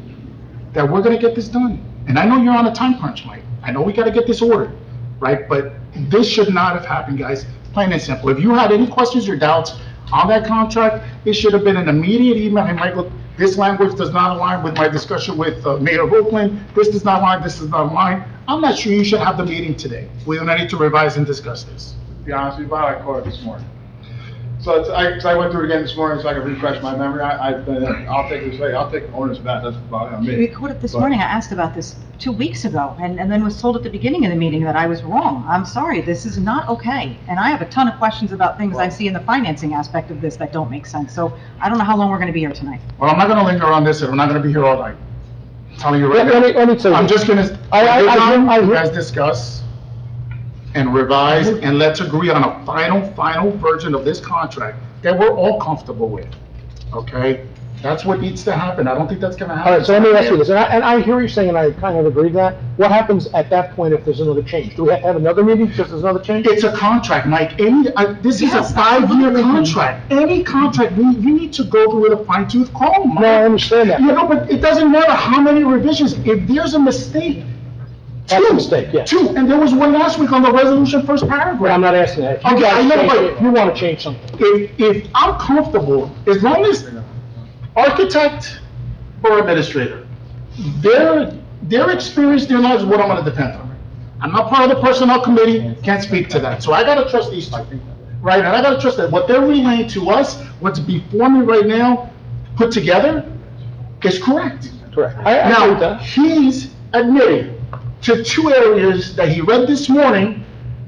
that we're going to get this done. And I know you're on a time crunch, Mike. I know we got to get this ordered, right? But this should not have happened, guys. Plain and simple. If you had any questions or doubts on that contract, it should have been an immediate email. Hey, Michael, this language does not align with my discussion with Mayor of Oakland. This does not align. This does not align. I'm not sure you should have the meeting today. We don't need to revise and discuss this. To be honest with you, Bob, I caught it this morning. So I went through it again this morning so I could refresh my memory. I'll take owner's back. That's about me. We caught it this morning. I asked about this 2 weeks ago, and then was told at the beginning of the meeting that I was wrong. I'm sorry, this is not okay. And I have a ton of questions about things I see in the financing aspect of this that don't make sense. So I don't know how long we're going to be here tonight. Well, I'm not going to linger on this, and I'm not going to be here all night. I'm telling you right now. Let me tell you. I'm just going to, you guys discuss and revise, and let's agree on a final version of this contract that we're all comfortable with, okay? That's what needs to happen. I don't think that's gonna happen. All right, so let me ask you this, and I hear you saying, and I kind of agree with that. What happens at that point if there's another change? Do we have to have another meeting because there's another change? It's a contract, Mike. This is a 5-year contract. Any contract, you need to go through with a fine tooth comb, Mike. No, I understand that. But it doesn't matter how many revisions. If there's a mistake, That's a mistake, yes. Two, and there was one last week on the resolution first paragraph. But I'm not asking that. Okay, I know, but you want to change something. If I'm comfortable, as long as architect or administrator, their experience, their knowledge is what I'm gonna depend on. I'm not part of the personnel committee, can't speak to that. So I gotta trust these two, right? And I gotta trust that what they're relaying to us, what's before me right now, put together, is correct. Correct. I agree with Now, that. he's admitting to 2 areas that he read this morning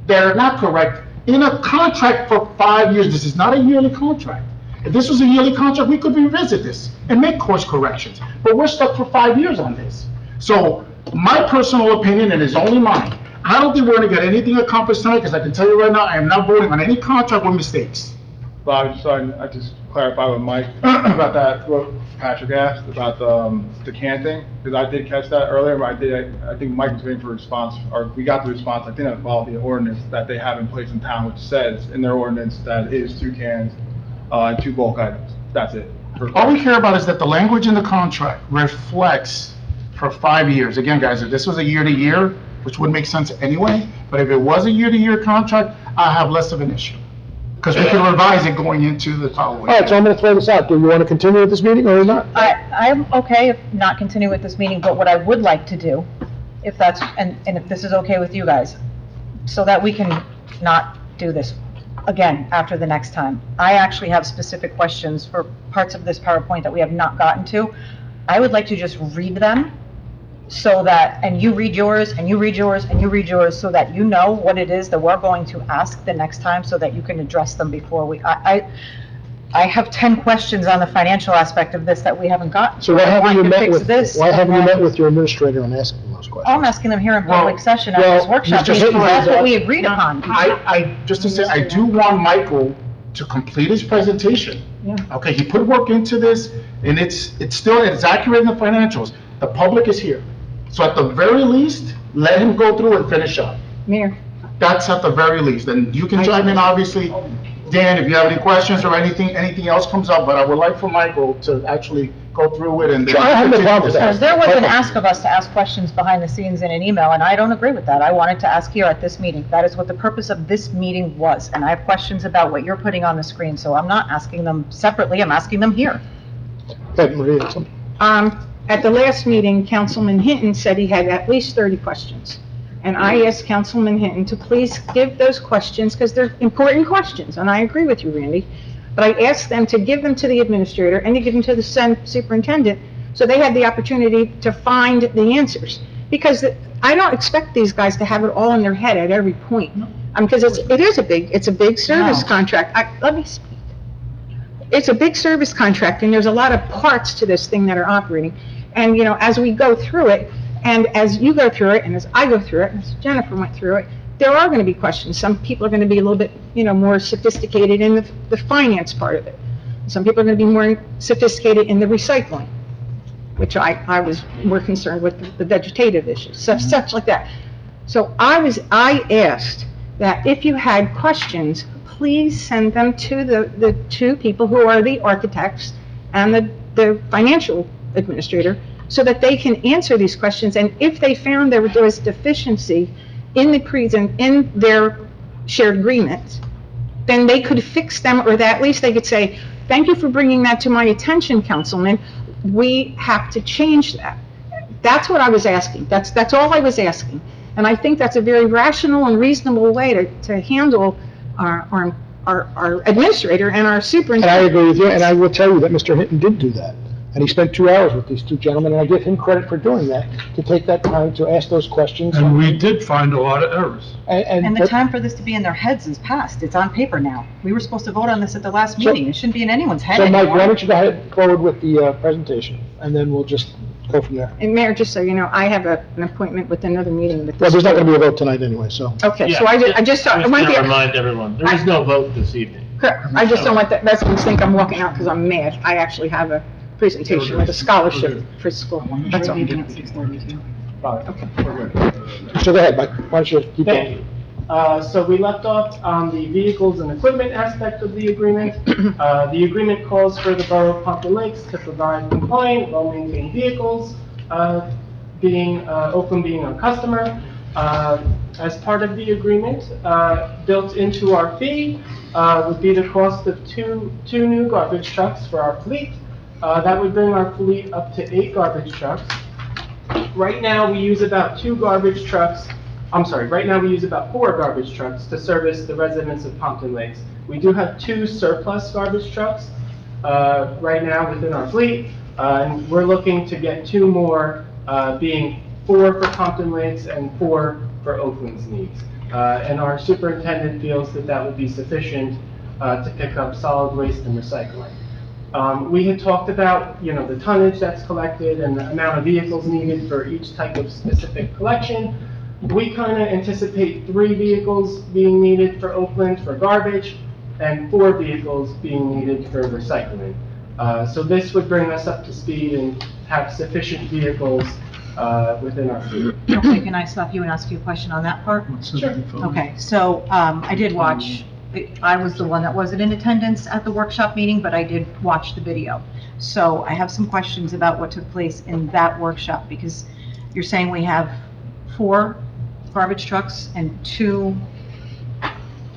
that are not correct in a contract for 5 years. This is not a yearly contract. If this was a yearly contract, we could revisit this and make course corrections. But we're stuck for 5 years on this. So my personal opinion, and it's only mine, I don't think we're gonna get anything accomplished tonight, because I can tell you right now, I am not voting on any contract with mistakes. Bob, I just clarify with Mike about that, what Patrick asked about the canting, because I did catch that earlier, but I think Mike was waiting for a response, or we got the response, I think that involved the ordinance that they have in place in town, which says in their ordinance that it is 2 cans and 2 bulk items. That's it. All we care about is that the language in the contract reflects for 5 years. Again, guys, if this was a year-to-year, which would make sense anyway, but if it was a year-to-year contract, I have less of an issue. Because we can revise it going into the following. All right, so I'm gonna throw this out. Do you want to continue with this meeting or not? I'm okay if not continue with this meeting, but what I would like to do, if that's, and if this is okay with you guys, so that we can not do this again after the next time. I actually have specific questions for parts of this PowerPoint that we have not gotten to. I would like to just read them so that, and you read yours, and you read yours, and you read yours, so that you know what it is that we're going to ask the next time, so that you can address them before we, I have 10 questions on the financial aspect of this that we haven't gotten. So why haven't you met with, Why your administrator and asking those questions? I'm asking them here in public session at this workshop, Mr. because Hinton that's has what we that. agreed upon. Just to say, I do want Michael to complete his presentation. Yeah. Okay, he put work into this, and it's accurate in the financials. The public is here. So at the very least, let him go through and finish up. Mayor, That's at the very least, and you can chime in, obviously, Dan, if you have any questions or anything else comes up, but I would like for Michael to actually go through it and. Sure, I have no problem with that. There was an ask of us to ask questions behind the scenes in an email, and I don't agree with that. I wanted to ask here at this meeting. That is what the purpose of this meeting was, and I have questions about what you're putting on the screen, so I'm not asking them separately, I'm asking them here. Go ahead, Maria, something. at the last meeting, Councilman Hinton said he had at least 30 questions. And I asked Councilman Hinton to please give those questions, because they're important questions, and I agree with you, Randy. But I asked them to give them to the administrator and to give them to the superintendent, so they had the opportunity to find the answers. Because I don't expect these guys to have it all in their head at every point. Because it's a big service contract. Let me speak. It's a big service contract, and there's a lot of parts to this thing that are operating. And, you know, as we go through it, and as you go through it, and as I go through it, and as Jennifer went through it, there are going to be questions. Some people are going to be a little bit, you know, more sophisticated in the finance part of it. Some people are going to be more sophisticated in the recycling, which I was more concerned with the vegetative issues, such like that. So I asked that if you had questions, please send them to the two people who are the architects and the financial administrator, so that they can answer these questions. And if they found there was deficiency in in their shared agreement, then they could fix them, or that at least they could say, thank you for bringing that to my attention, Councilman. We have to change that. That's what I was asking. That's all I was asking. And I think that's a very rational and reasonable way to handle our administrator and our superintendent. And I agree with you, and I will tell you that Mr. Hinton did do that. And he spent 2 hours with these two gentlemen, and I give him credit for doing that, to take that time to ask those questions. And we did find a lot of errors. And the time for this to be in their heads is past. It's on paper now. We were supposed to vote on this at the last meeting. It shouldn't be in anyone's head So, anymore. Mike, why don't you go ahead forward with the presentation, and then we'll just go from there. And Mayor, just so you know, I have an appointment with another meeting with this. Well, there's not going to be a vote tonight anyway, so. Okay, so I just I was want going to to, remind everyone, there is no vote this evening. I just don't want that residents think I'm walking out because I'm mad. I actually have a presentation with a scholarship for school. That's all. Okay. So go ahead, Mike, why don't you keep Thank going? you. So we left off on the vehicles and equipment aspect of the agreement. The agreement calls for the Borough of Pompton Lakes to provide compliant, well-maintained vehicles, Oakland being our customer. As part of the agreement, built into our fee would be the cost of two new garbage trucks for our fleet. That would bring our fleet up to 8 garbage trucks. Right now, we use about 4 garbage trucks to service the residents of Pompton Lakes. We do have 2 surplus garbage trucks right now within our fleet, and we're looking to get 2 more, being 4 for Pompton Lakes and 4 for Oakland's needs. And our superintendent feels that that would be sufficient to pick up solid waste and recycling. We had talked about, you know, the tonnage that's collected and the amount of vehicles needed for each type of specific collection. We kind of anticipate 3 vehicles being needed for Oakland for garbage and 4 vehicles being needed for recycling. So this would bring us up to speed and have sufficient vehicles within our fleet. Okay, can I stop you and ask you a question on that part? Sure. Okay, so I did watch, I was the one that wasn't in attendance at the workshop meeting, but I did watch the video. So I have some questions about what took place in that workshop, because you're saying we have 4 garbage trucks and 2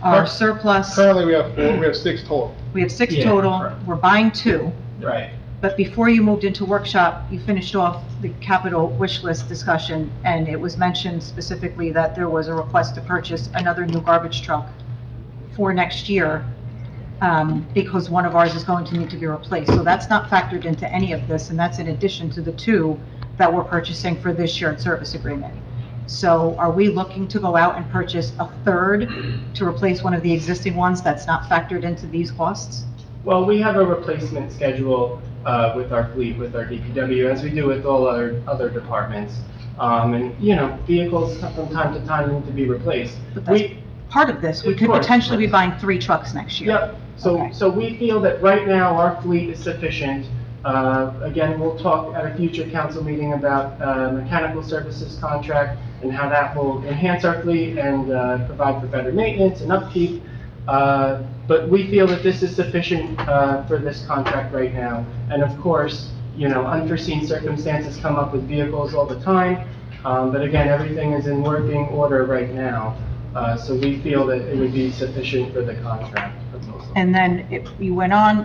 our surplus, Currently, we have 6 total. we have 6 Yeah, total, correct. we're buying 2. Right. But before you moved into workshop, you finished off the capital wish list discussion, and it was mentioned specifically that there was a request to purchase another new garbage truck for next year, because one of ours is going to need to be replaced. So that's not factored into any of this, and that's in addition to the 2 that we're purchasing for this shared service agreement. So are we looking to go out and purchase a third to replace one of the existing ones that's not factored into these costs? Well, we have a replacement schedule with our fleet, with our DPW, as we do with all other departments. And, you know, vehicles from time to time need to be replaced. But that's part of this, we Of could course. potentially be buying 3 trucks next year. Yep, Okay. so we feel that right now our fleet is sufficient. Again, we'll talk at a future council meeting about mechanical services contract and how that will enhance our fleet and provide for better maintenance and upkeep. But we feel that this is sufficient for this contract right now. And of course, you know, unforeseen circumstances come up with vehicles all the time. But again, everything is in working order right now. So we feel that it would be sufficient for the contract proposal. And then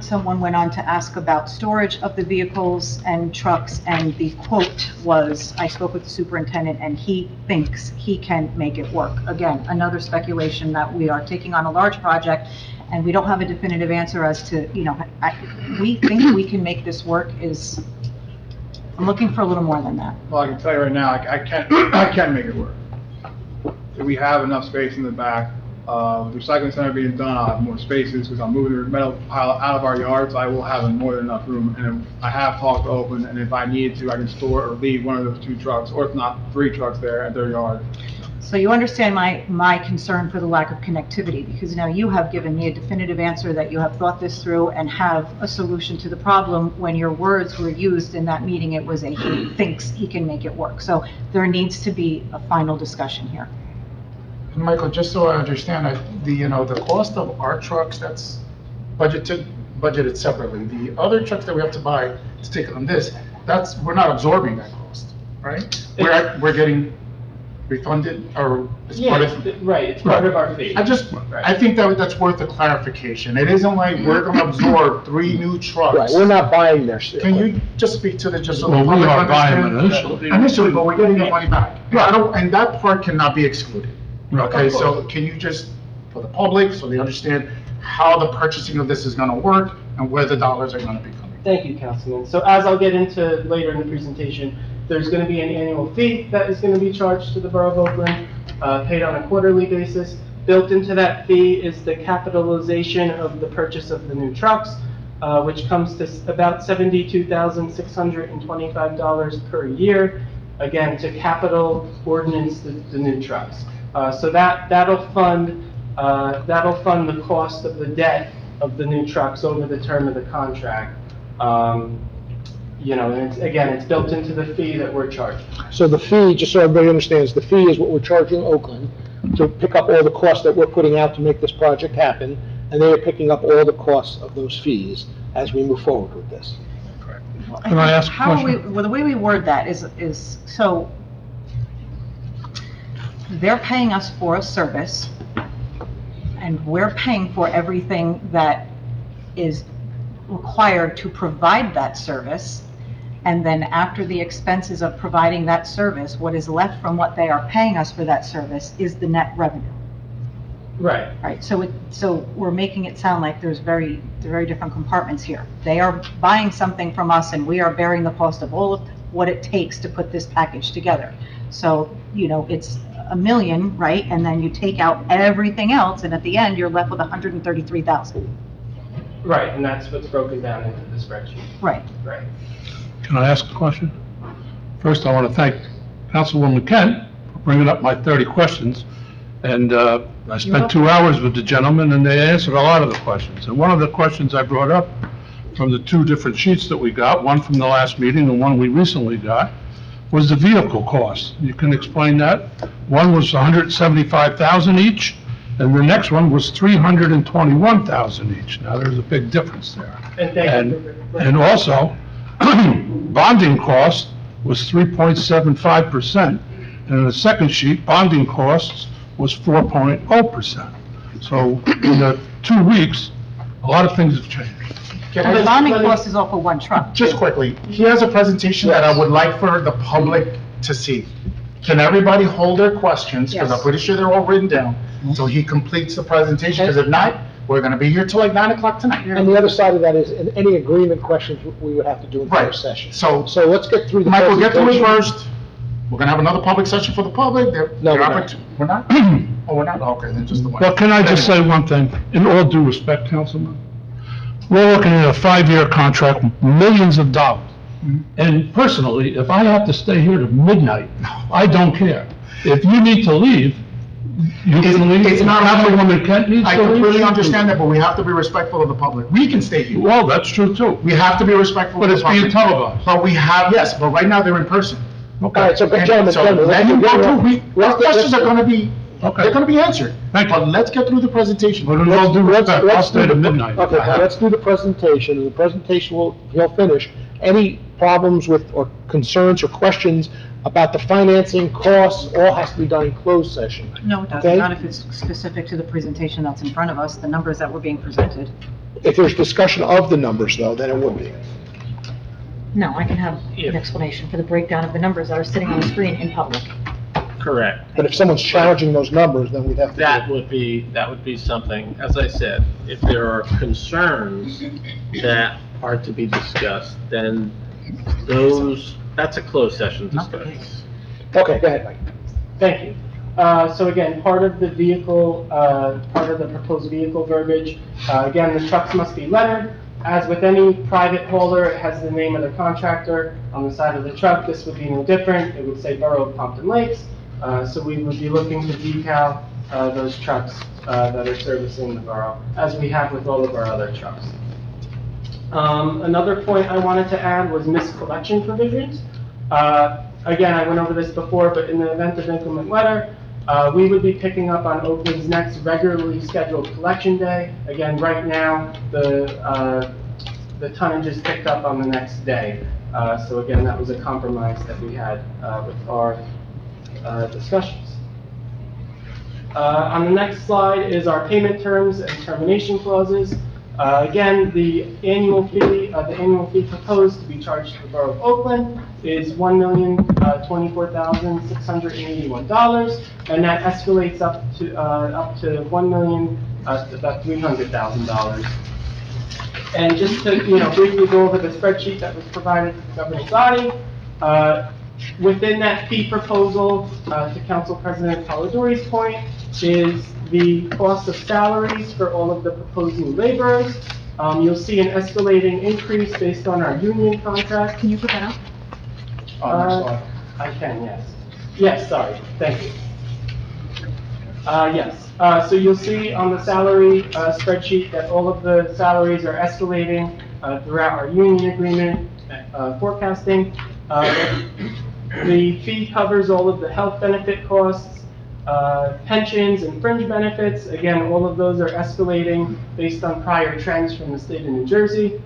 someone went on to ask about storage of the vehicles and trucks, and the quote was, I spoke with the superintendent and he thinks he can make it work. Again, another speculation that we are taking on a large project and we don't have a definitive answer as to, you know, we think we can make this work I'm looking for a little more than that. Well, I can tell you right now, I can make it work. We have enough space in the back. The recycling center being done, I'll have more spaces because I'm moving the metal pile out of our yards. I will have more than enough room. And I have talked to Oakland, and if I need to, I can store or leave one of those 2 trucks, or if not, 3 trucks there at their yard. So you understand my concern for the lack of connectivity, because now you have given me a definitive answer that you have thought this through and have a solution to the problem. When your words were used in that meeting, it was he thinks he can make it work. So there needs to be a final discussion here. Michael, just so I understand, the cost of our trucks, that's budgeted separately. The other trucks that we have to buy to take on this, we're not absorbing that cost, right? We're getting refunded, or it's part of? Right, it's part of our fee. I think that's worth a clarification. It isn't like we're gonna absorb 3 new trucks. Right, we're not buying their shit. Can you just speak to the, just so the Well, we public are buying understands? initially. Initially, but we're getting the money back. And that part cannot be excluded. Okay, so can you just, for the public, so they understand how the purchasing of this is gonna work and where the dollars are gonna be coming? Thank you, Councilman. So as I'll get into later in the presentation, there's going to be an annual fee that is going to be charged to the Borough of Oakland, paid on a quarterly basis. Built into that fee is the capitalization of the purchase of the new trucks, which comes to about $72,625 per year, again, to capital ordinance the new trucks. So that'll fund the cost of the debt of the new trucks over the term of the contract. You know, and it's built into the fee that we're charging. So the fee, just so everybody understands, the fee is what we're charging Oakland to pick up all the costs that we're putting out to make this project happen, and they are picking up all the costs of those fees as we move forward with this. Can I ask a question? Well, the way we word that is, so they're paying us for a service, and we're paying for everything that is required to provide that service, and then after the expenses of providing that service, what is left from what they are paying us for that service is the net revenue. Right. Right, so we're making it sound like there's very different compartments here. They are buying something from us and we are bearing the cost of all of what it takes to put this package together. So, you know, it's $1 million, right? And then you take out everything else and at the end you're left with $133,000. Right, and that's what's broken down into the spreadsheet. Right. Right. Can I ask a question? First, I want to thank Councilwoman Kent for bringing up my 30 questions. And I spent 2 hours with the gentleman, and they answered a lot of the questions. And one of the questions I brought up from the 2 different sheets that we got, one from the last meeting and one we recently got, was the vehicle cost. You can explain that? One was $175,000 each, and the next one was $321,000 each. Now, there's a big difference there. And also, bonding cost was 3.75%, and in the second sheet, bonding costs was 4.0%. So in the 2 weeks, a lot of things have changed. Can I And the just- bonding let me- cost is all for one truck. Just quickly, he has a presentation that I would like for the public to see. Can everybody hold their questions, because I'm Yes. pretty sure they're all written down, until he completes the presentation, because if not, we're gonna be here till like 9 o'clock tonight. And the other side of that is, any agreement questions we would have to do in Right. first session. So, So let's get through the Michael, get through it presentation. first. We're gonna have another public session for the public. No, we're not. We're not? Oh, we're not? Okay, then just the one. Well, can I just say one thing? In all due respect, Councilman, we're looking at a 5-year contract, millions of dollars. And personally, if I have to stay here to midnight, I don't care. If you need to leave, you can leave. It's not- Councilwoman Kent needs to I leave. completely understand that, but we have to be respectful of the public. We can stay here. Well, that's true too. We have to be respectful But of the it's being public. televised. But we have, yes, but right now they're in person. All right, so, And gentlemen, so gentlemen, let him go through, our questions are gonna be, Okay. they're gonna be answered. Thank you. But let's get through the presentation. But in all due respect, I'll stay to midnight. Okay, now let's do the presentation, and the presentation he'll finish. Any problems with, or concerns or questions about the financing costs, all has to be done in closed session. No, it Okay. doesn't, not if it's specific to the presentation that's in front of us, the numbers that were being presented. If there's discussion of the numbers, though, then it would be. No, I can have an explanation for the breakdown of the numbers that are sitting on the screen in public. Correct. But if someone's challenging those numbers, then we'd have to. That would be something, as I said, if there are concerns that are to be discussed, then that's a closed session discussion. Okay, go ahead, Mike. Thank you. So again, part of the vehicle, part of the proposed vehicle verbiage, again, the trucks must be lettered. As with any private hauler, it has the name of the contractor on the side of the truck. This would be no different. It would say Borough of Pompton Lakes. So we would be looking to decal those trucks that are servicing the borough, as we have with all of our other trucks. Another point I wanted to add was miscollection provisions. Again, I went over this before, but in the event of inclement weather, we would be picking up on Oakland's next regularly scheduled collection day. Again, right now, the tonnage is picked up on the next day. So again, that was a compromise that we had with our discussions. On the next slide is our payment terms and termination clauses. Again, the annual fee proposed to be charged to the Borough of Oakland is $1,024,681, and that escalates up to about $300,000. And just to, briefly go over the spreadsheet that was provided to the governing body, within that fee proposal, to Council President Polidori's point, is the cost of salaries for all of the proposed new laborers. You'll see an escalating increase based on our union contract. Can you put that up? Next slide. I can, yes. Yes, sorry, thank you. Yes, so you'll see on the salary spreadsheet that all of the salaries are escalating throughout our union agreement forecasting. The fee covers all of the health benefit costs, pensions and fringe benefits. Again, all of those are escalating based on prior trends from the state of New Jersey.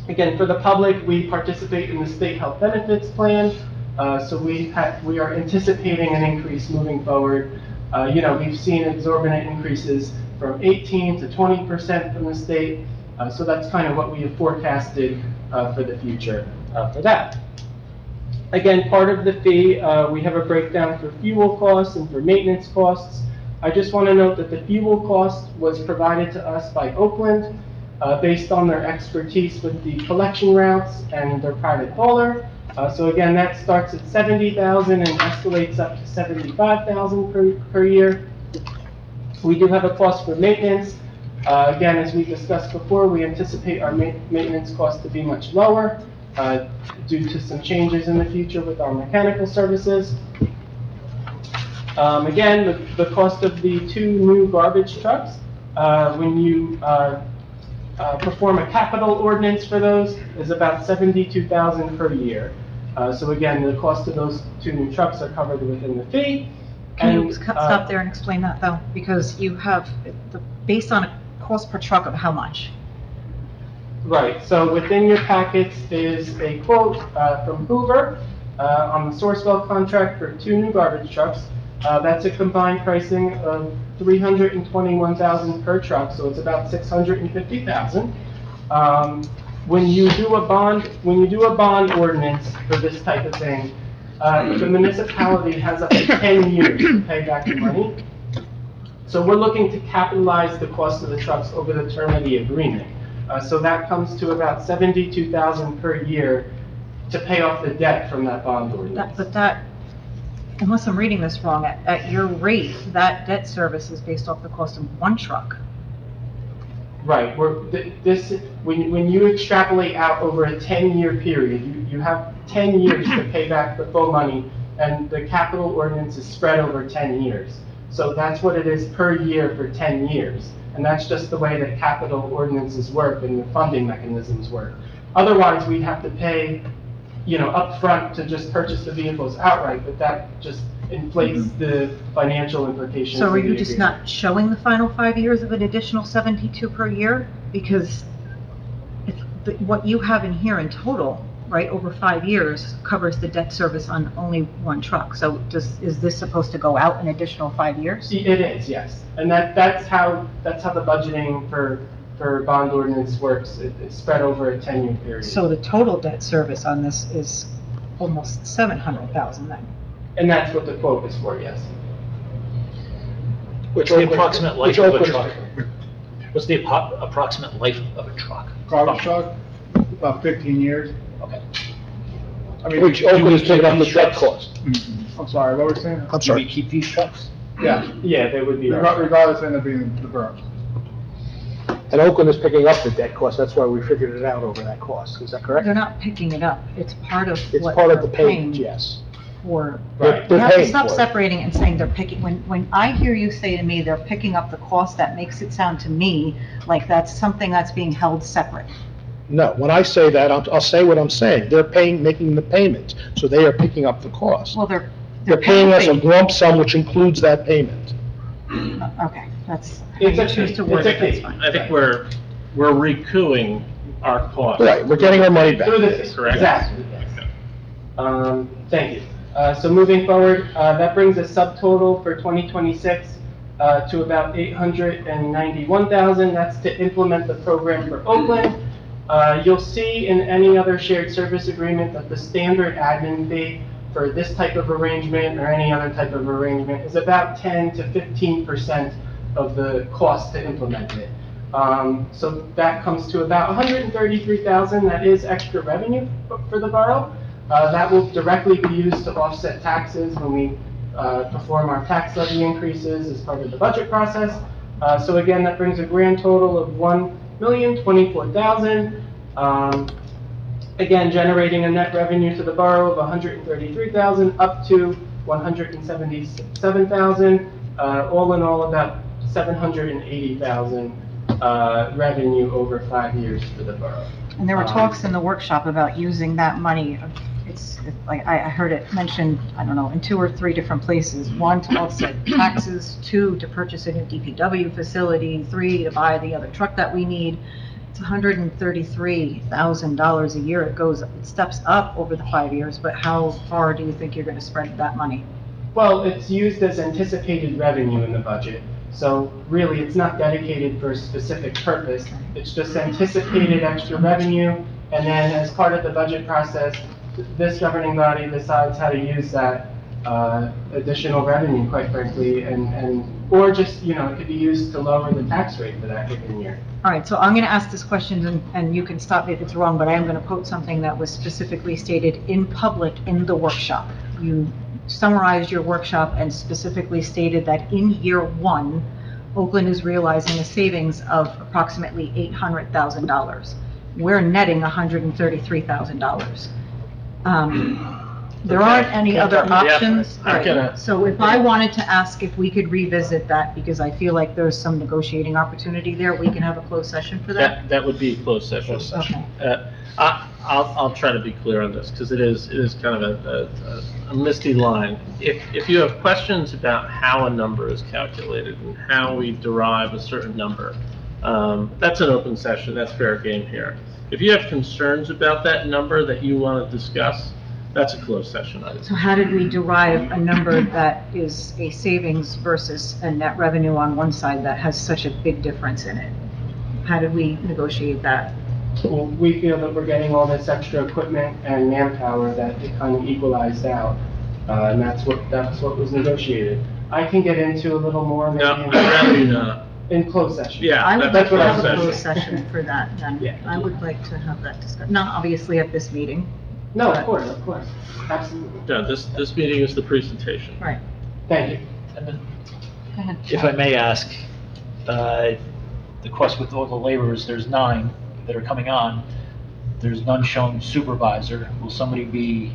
Again, for the public, we participate in the state health benefits plan, so we are anticipating an increase moving forward. We've seen exorbitant increases from 18 to 20% from the state, so that's kind of what we have forecasted for the future for that. Again, part of the fee, we have a breakdown for fuel costs and for maintenance costs. I just want to note that the fuel cost was provided to us by Oakland based on their expertise with the collection routes and their private hauler. So again, that starts at $70,000 and escalates up to $75,000 per year. We do have a cost for maintenance. Again, as we discussed before, we anticipate our maintenance cost to be much lower due to some changes in the future with our mechanical services. Again, the cost of the 2 new garbage trucks, when you perform a capital ordinance for those, is about $72,000 per year. So again, the cost of those 2 new trucks are covered within the fee. Can you stop there and explain that though? Because you have, based on a cost per truck of how much? Right, so within your packets is a quote from Hoover on the Sourcewell contract for 2 new garbage trucks. That's a combined pricing of $321,000 per truck, so it's about $650,000. When you do a bond ordinance for this type of thing, the municipality has up to 10 years to pay back the money. So we're looking to capitalize the cost of the trucks over the term of the agreement. So that comes to about $72,000 per year to pay off the debt from that bond ordinance. But that, unless I'm reading this wrong, at your rate, that debt service is based off the cost of one truck. Right, when you extrapolate out over a 10-year period, you have 10 years to pay back the full money, and the capital ordinance is spread over 10 years. So that's what it is per year for 10 years. And that's just the way that capital ordinances work and the funding mechanisms work. Otherwise, we'd have to pay, upfront to just purchase the vehicles outright, but that just inflates the financial implications. So are of the you just agreement. not showing the final 5 years of an additional 72 per year? Because what you have in here in total, right, over 5 years covers the debt service on only one truck. So is this supposed to go out an additional 5 years? It is, yes. And that's how the budgeting for bond ordinance works. It's spread over a 10-year period. So the total debt service on this is almost 700,000 then? And that's what the quote is for, yes. What's the approximate life of a truck? What's the approximate life of a truck? Garbage truck, about 15 years. Okay. I mean, Which Oakland is picking up the debt cost. I'm sorry, what were you saying? I'm Do sorry. we keep these trucks? Yeah, Yeah, they would be. regardless, end up being the boroughs. And Oakland is picking up the debt cost, that's why we figured it out over that cost, is that correct? They're not picking it up. It's part of It's what part of they're the payment, paying yes. for. Right. You They're have to paying stop for it. separating and saying they're picking, when I hear you say to me, they're picking up the cost, that makes it sound to me like that's something that's being held separate. No, when I say that, I'll say what I'm saying. They're making the payment, so they are picking up the cost. Well, They're paying us a lump sum which includes that payment. Okay, that's, how It's you a choose fee. to word It's a it, that's fee. fine. I think we're recouing our costs. Right, we're getting our money back. Through this, Correct. exactly, yes. Thank you. So moving forward, that brings a subtotal for 2026 to about $891,000. That's to implement the program for Oakland. You'll see in any other shared service agreement that the standard admin fee for this type of arrangement or any other type of arrangement is about 10 to 15% of the cost to implement it. So that comes to about $133,000. That is extra revenue for the borough. That will directly be used to offset taxes when we perform our tax levy increases as part of the budget process. So again, that brings a grand total of $1,024,000. Again, generating a net revenue to the borough of $133,000 up to $177,000. All in all, about $780,000 revenue over 5 years for the borough. And there were talks in the workshop about using that money. It's like, I heard it mentioned, I don't know, in 2 or 3 different places. 1, to offset taxes, 2, to purchase a new DPW facility, 3, to buy the other truck that we need. It's $133,000 a year. It steps up over the 5 years, but how far do you think you're gonna spread that money? Well, it's used as anticipated revenue in the budget. So really, it's not dedicated for a specific purpose. It's just anticipated extra revenue. And then as part of the budget process, this governing body decides how to use that additional revenue, quite frankly, or just, it could be used to lower the tax rate for that given year. All right, so I'm going to ask this question, and you can stop me if it's wrong, but I am going to quote something that was specifically stated in public in the workshop. You summarized your workshop and specifically stated that in year 1, Oakland is realizing a savings of approximately $800,000. We're netting $133,000. There aren't any other options. Right. So if I wanted to ask if we could revisit that, because I feel like there's some negotiating opportunity there, we can have a closed session for that? That would be closed session. Okay. I'll try to be clear on this, because it is kind of a misty line. If you have questions about how a number is calculated and how we derive a certain number, that's an open session, that's fair game here. If you have concerns about that number that you want to discuss, That's a closed session item. So how did we derive a number that is a savings versus a net revenue on one side that has such a big difference in it? How did we negotiate that? Well, we feel that we're getting all this extra equipment and manpower that it kind of equalized out. And that's what was negotiated. I can get into a little more maybe No, I'd rather you not. in closed session. Yeah, I would like that's to what have I'm a closed saying. session for that, then. Yeah. I would like to have that discussion, not obviously at this meeting. No, of course, absolutely. No, this meeting is the presentation. Right. Thank you. And then, Go ahead. if I may ask, the cost with all the laborers, there's 9 that are coming on. There's none shown supervisor. Will somebody be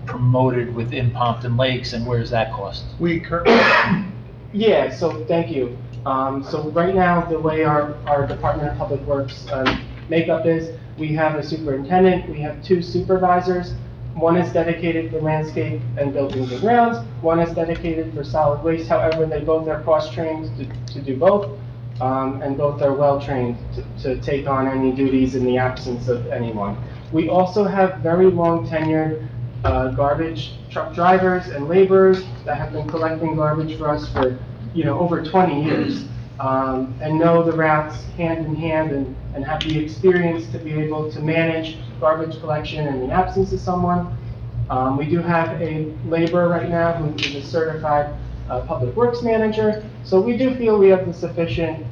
promoted within Pompton Lakes, and where's that cost? We currently, yeah, so thank you. So right now, the way our Department of Public Works makeup is, we have a superintendent, we have 2 supervisors. One is dedicated for landscape and buildings and grounds, one is dedicated for solid waste. However, they both are cross-trained to do both, and both are well-trained to take on any duties in the absence of anyone. We also have very long tenured garbage truck drivers and laborers that have been collecting garbage for us for, over 20 years, and know the routes hand in hand and have the experience to be able to manage garbage collection in the absence of someone. We do have a laborer right now who is a certified public works manager, so we do feel we have the sufficient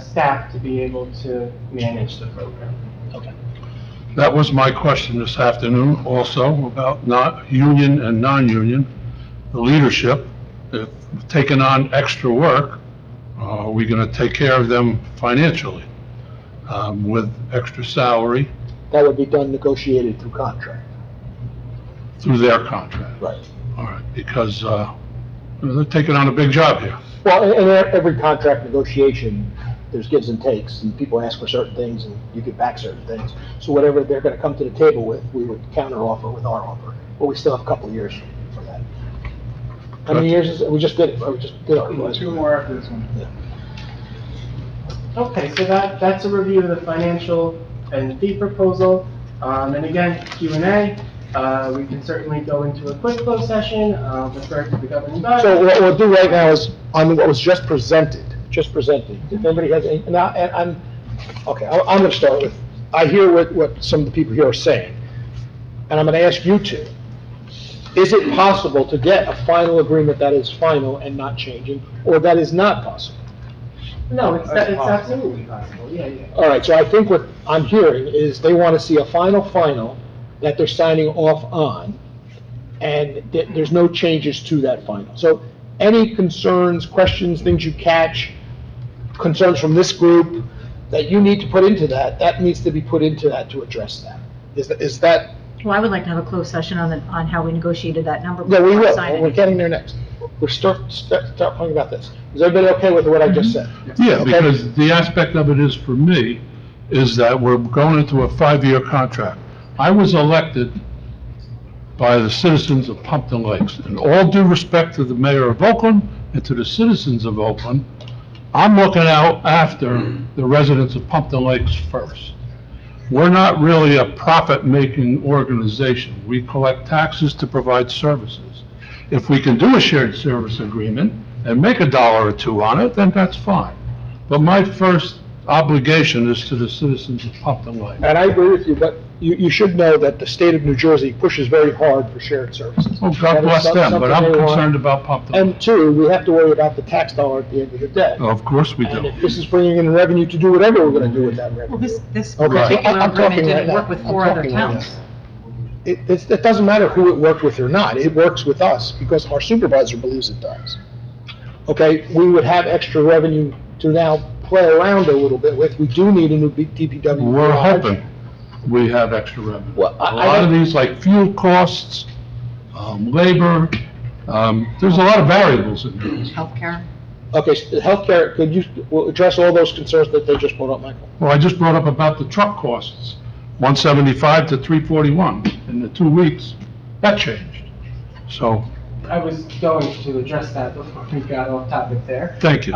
staff to be able to manage the program. Okay. That was my question this afternoon also about not union and non-union, the leadership. If taking on extra work, are we going to take care of them financially with extra salary That would be done negotiated through contract. through their contract? Right. All right, because they're taking on a big job here. Well, in every contract negotiation, there's gives and takes, and people ask for certain things, and you get back certain things. So whatever they're gonna come to the table with, we would counter offer with our offer, but we still have a couple of years for that. How many years is it? We just did it, we just did our. 2 more after this one. Okay, so that's a review of the financial and fee proposal. And again, Q&A. We can certainly go into a quick closed session, refer to the governing body. So what we'll do right now is, on what was just presented, if anybody has any, and I'm gonna start with, I hear what some of the people here are saying, and I'm gonna ask you two. Is it possible to get a final agreement that is final and not changing, or that is not possible? No, it's absolutely possible, yeah. All right, so I think what I'm hearing is they want to see a final that they're signing off on, and there's no changes to that final. So any concerns, questions, things you catch, concerns from this group that you need to put into that needs to be put into that to address that. Is that? Well, I would like to have a closed session on how we negotiated that number. Yeah, we before will. signing We're it. getting there next. We're start talking about this. Is everybody okay with what I just said? Yeah, Okay. because the aspect of it is, for me, is that we're going into a 5-year contract. I was elected by the citizens of Pompton Lakes. In all due respect to the mayor of Oakland and to the citizens of Oakland, I'm looking out after the residents of Pompton Lakes first. We're not really a profit-making organization. We collect taxes to provide services. If we can do a shared service agreement and make $1 or $2 on it, then that's fine. But my first obligation is to the citizens of Pompton Lakes. And I agree with you, but you should know that the state of New Jersey pushes very hard for shared services. Oh, God That is bless them, something but I'm they want. concerned about Pompton. And two, we have to worry about the tax dollar at the end of the day. Of course we And do. if this is bringing in revenue to do whatever we're gonna do with that Well, revenue. this Okay, so particular I'm talking agreement right didn't now. work with I'm 4 other talking right towns. It doesn't matter who it worked with or not, it works with us because our supervisor believes it does. Okay, we would have extra revenue to now play around a little bit with. We do need a new DPW. We're garage. hoping we have extra revenue. Well, A lot of these, like fuel costs, labor, there's a lot of variables in this. Healthcare. Okay, so healthcare, could you address all those concerns that they just brought up, Michael? Well, I just brought up about the truck costs, 175 to 341 in the 2 weeks. That changed. So, I was going to address that before we got off topic there. thank you.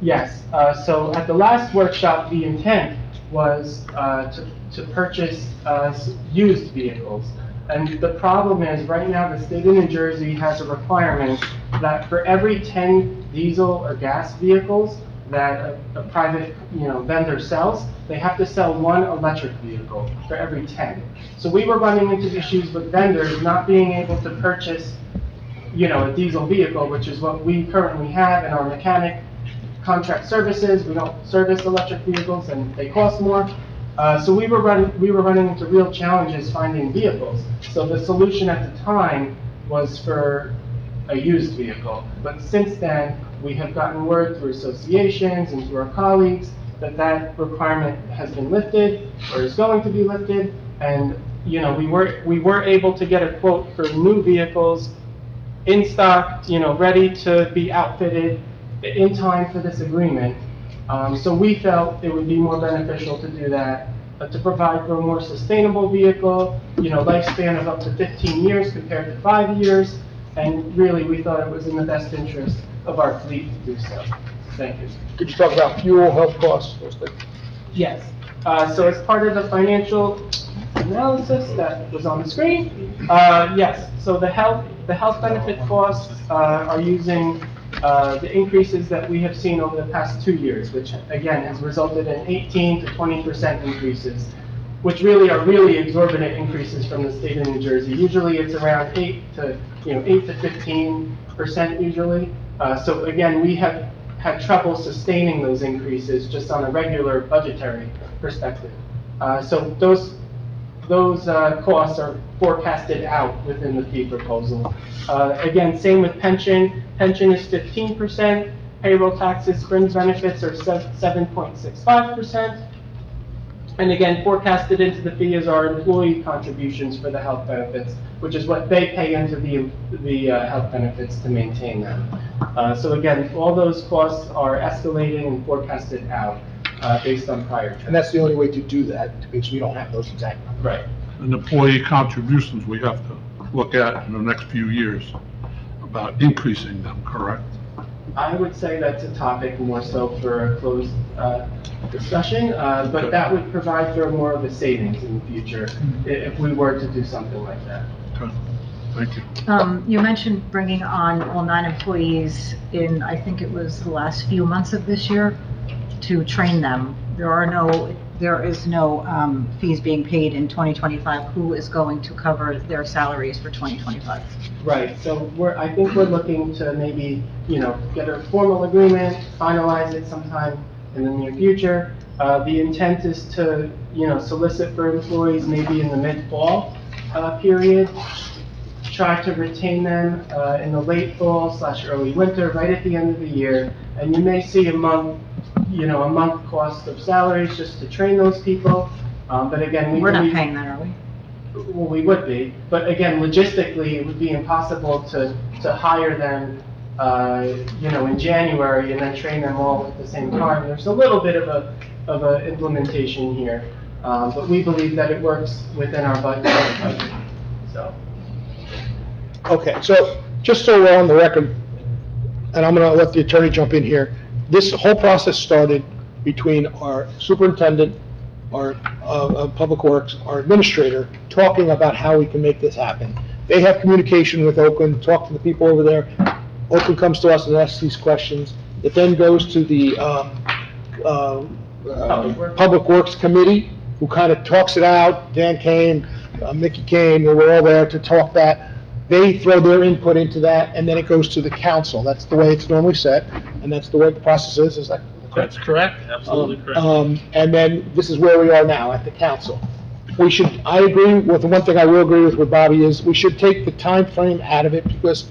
Yes, so at the last workshop, the intent was to purchase used vehicles. And the problem is, right now, the state of New Jersey has a requirement that for every 10 diesel or gas vehicles that a private, vendor sells, they have to sell one electric vehicle for every 10. So we were running into issues with vendors not being able to purchase, a diesel vehicle, which is what we currently have in our mechanic contract services. We don't service electric vehicles and they cost more. So we were running into real challenges finding vehicles. So the solution at the time was for a used vehicle. But since then, we have gotten word through associations and through our colleagues that that requirement has been lifted or is going to be lifted. And, we were able to get a quote for new vehicles in stock, ready to be outfitted in time for this agreement. So we felt it would be more beneficial to do that, to provide for a more sustainable vehicle, lifespan of up to 15 years compared to 5 years. And really, we thought it was in the best interest of our fleet to do so. Thank you. Could you talk about fuel, health costs, those things? Yes. So as part of the financial analysis that was on the screen, yes. So the health benefit costs are using the increases that we have seen over the past 2 years, which again has resulted in 18 to 20% increases, which really are exorbitant increases from the state of New Jersey. Usually it's around 8 to 15% usually. So again, we have had trouble sustaining those increases just on a regular budgetary perspective. So those costs are forecasted out within the fee proposal. Again, same with pension. Pension is 15%. Payroll taxes, fringe benefits are 7.65%. And again, forecasted into the fee is our employee contributions for the health benefits, which is what they pay into the health benefits to maintain them. So again, all those costs are escalating and forecasted out based on prior trends. And that's the only way to do that, because we don't have those exact numbers. Right. And employee contributions, we have to look at in the next few years about increasing them, correct? I would say that's a topic more so for a closed discussion, but that would provide for more of a savings in the future if we were to do something like that. Okay, thank you. You mentioned bringing on all 9 employees in, I think it was the last few months of this year, to train them. There is no fees being paid in 2025. Who is going to cover their salaries for 2025? Right, so I think we're looking to maybe, get a formal agreement, finalize it sometime in the near future. The intent is to, solicit for employees maybe in the mid-fall period, try to retain them in the late fall / early winter, right at the end of the year. And you may see a month cost of salaries just to train those people. But again, we're not paying that, are we? Well, we would be, but again, logistically, it would be impossible to hire them, in January and then train them all at the same time. There's a little bit of a implementation here, but we believe that it works within our budget. So. Okay, so just so we're on the record, and I'm going to let the attorney jump in here, this whole process started between our superintendent, our Public Works, our administrator, talking about how we can make this happen. They have communication with Oakland, talk to the people over there. Oakland comes to us and asks these questions. It then goes to the Public Works Committee, who kind of talks it out. Dan came, Mickey came, we were all there to talk that. They throw their input into that, and then it goes to the council. That's the way it's normally set, and that's the way the process is that correct? That's correct, absolutely correct. And then this is where we are now, at the council. I agree with, the one thing I will agree with Bobby is, we should take the time frame out of it, because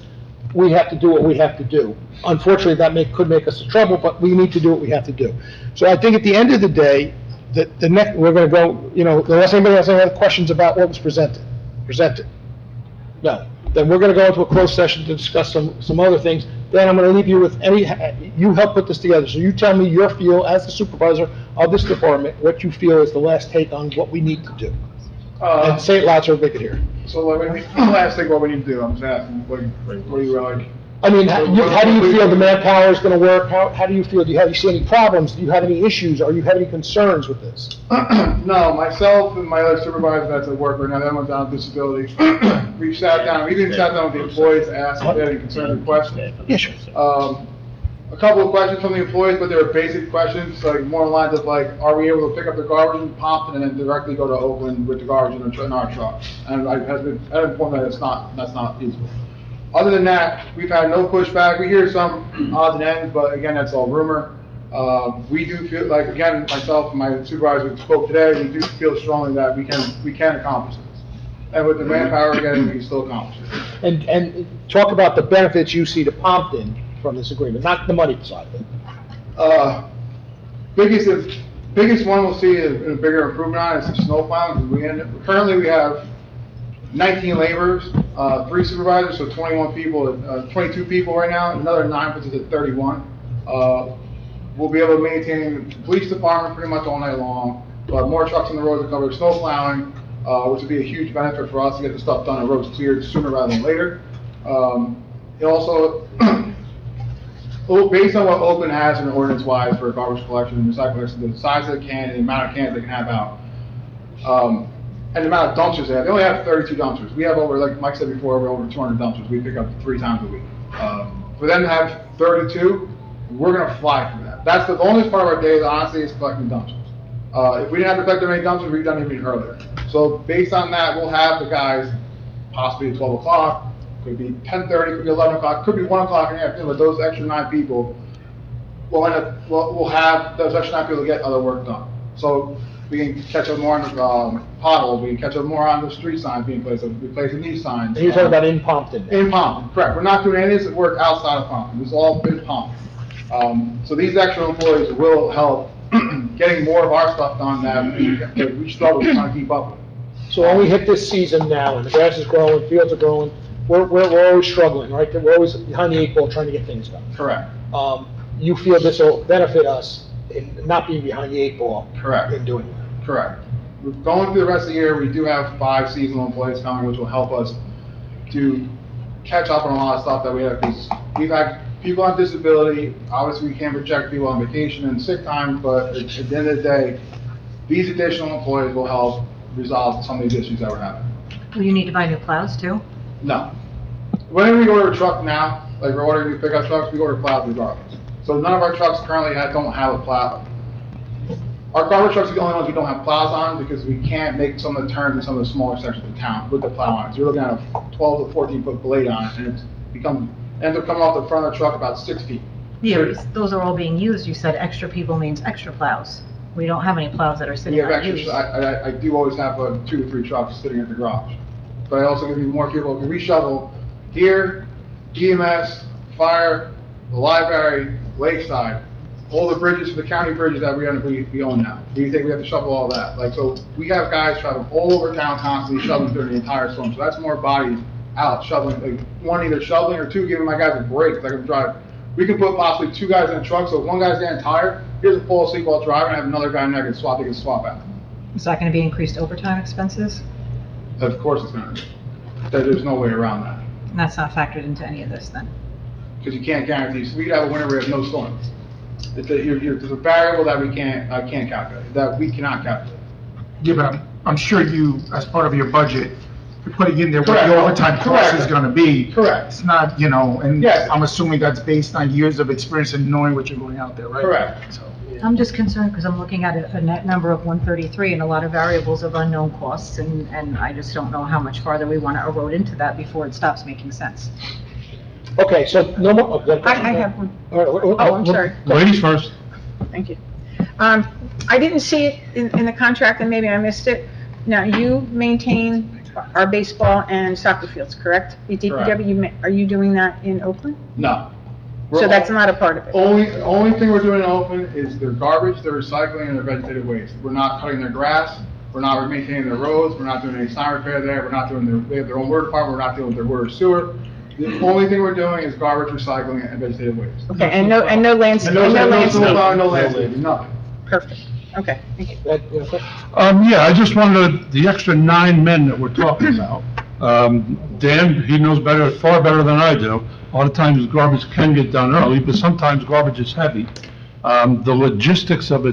we have to do what we have to do. Unfortunately, that could make us in trouble, but we need to do what we have to do. So I think at the end of the day, we're gonna go, unless anybody has any other questions about what was presented. No. Then we're gonna go into a closed session to discuss some other things. Then I'm gonna leave you with you help put this together. So you tell me your feel as the supervisor of this department, what you feel is the last take on what we need to do. And say it loud so everybody can hear. So the last thing what we need to do, I'm just asking, what do you like? I mean, how do you feel the manpower is gonna work? How do you feel? Do you see any problems? Do you have any issues? Or you have any concerns with this? No, myself and my other supervisor that's at work right now, that one's on disability. We sat down, we even sat down with the employees to ask if they had any concerns or questions. Yeah, sure. A couple of questions from the employees, but they were basic questions, like more in lines of like, are we able to pick up the garbage in Pompton and then directly go to Oakland with the garbage in our truck? And I informed that that's not feasible. Other than that, we've had no pushback. We hear some odds and ends, but again, that's all rumor. We do feel like, again, myself and my supervisor spoke today, we do feel strongly that we can accomplish this. And with the manpower, again, we can still accomplish it. And talk about the benefits you see to Pompton from this agreement, not the money side of it. Biggest one we'll see a bigger improvement on is the snow plowing. Currently we have 19 laborers, 3 supervisors, so 21 people, 22 people right now, another 9 puts us at 31. We'll be able to maintain the police department pretty much all night long. We'll have more trucks on the road to cover snow plowing, which would be a huge benefit for us to get the stuff done and roads cleared sooner rather than later. It also, based on what Oakland has in ordinance-wise for garbage collection and recycling, the size of the can and the amount of cans they can have out, and the amount of dumpsters they have. They only have 32 dumpsters. We have over, like Mike said before, we're over 200 dumpsters. We pick up 3 times a week. For them to have 32, we're going to fly through that. That's the only part of our day, honestly, is collecting dumpsters. If we didn't have to collect that many dumpsters, we'd done it even earlier. So based on that, we'll have the guys possibly at 12 o'clock, could be 10:30, could be 11 o'clock, could be 1 o'clock in the afternoon, but those extra 9 people, we'll have those extra 9 people to get other work done. So we can catch up more on the potholes, we can catch up more on the street signs being placed, replacing these signs. And you're talking about in Pompton? In Pompton, correct. We're not doing any of this work outside of Pompton. This is all in Pompton. So these extra employees will help getting more of our stuff done that we struggle to kind of keep up with. So when we hit this season now, and the grass is growing, fields are growing, we're always struggling, right? We're always behind the 8 ball trying to get things done. Correct. You feel this will benefit us in not being behind the 8 ball? Correct. In doing that? Correct. We're going through the rest of the year, we do have 5 seasonal employees coming, which will help us to catch up on a lot of stuff that we have, because we've had people on disability. Obviously, we can't project people on vacation and sick time, but at the end of the day, these additional employees will help resolve some of these issues that we're having. Will you need to buy new plows too? No. Whenever we order a truck now, like we're ordering new pickup trucks, we order plows regardless. So none of our trucks currently don't have a plow. Our garbage trucks are the only ones we don't have plows on because we can't make some of the turns in some of the smaller sections of town with the plow on it. So you're looking at a 12 to 14 foot blade on it, and ends up coming off the front of the truck about 6 feet. Yeah, because those are all being used. You said extra people means extra plows. We don't have any plows that are We sitting have unused. I do always have 2 to 3 trucks sitting at the garage. But I also give you more people, we shovel here, EMS, fire, the library, Lakeside, all the bridges, the county bridges that we own now. We think we have to shovel all that. Like, so we have guys traveling all over town constantly shoveling during the entire storm. So that's more bodies out shoveling, like 1 either shoveling or 2 giving my guys a break. Like I'm driving. We can put possibly 2 guys in a truck. So if one guy's getting tired, here's a fall asleep while driving, and have another guy in there they can swap out. Is that going to be increased overtime expenses? Of course it's going to. There's no way around that. And that's not factored into any of this then? Because you can't guarantee. So we could have a winter where we have no storms. There's a variable that we can't calculate, that we cannot calculate. Yeah, but I'm sure you, as part of your budget, you're putting in there what Correct. the overtime cost is gonna be. Correct. It's not, and Yes. I'm assuming that's based on years of experience and knowing what you're going out there, right? Correct. So, I'm just concerned because I'm looking at a net number of 133 and a lot of variables of unknown costs, and I just don't know how much farther we want to erode into that before it stops making sense. Okay, so no more. I have one. Oh, I'm sorry. Ladies first. Thank you. I didn't see it in the contract, and maybe I missed it. Now, you maintain our baseball and soccer fields, correct? DPW, are you doing that in Oakland? No. So that's not a part of it? Only thing we're doing in Oakland is their garbage, their recycling, and their vegetative waste. We're not cutting their grass, we're not maintaining their roads, we're not doing any sign repair there, we're not doing they have their own water department, we're not dealing with their water sewer. The only thing we're doing is garbage, recycling, and vegetative waste. Okay, and no landscaping? No landscaping, nothing. Perfect, okay, thank you. Yeah, I just wanted the extra 9 men that we're talking about. Dan, he knows better, far better than I do. A lot of times garbage can get done early, but sometimes garbage is heavy. The logistics of a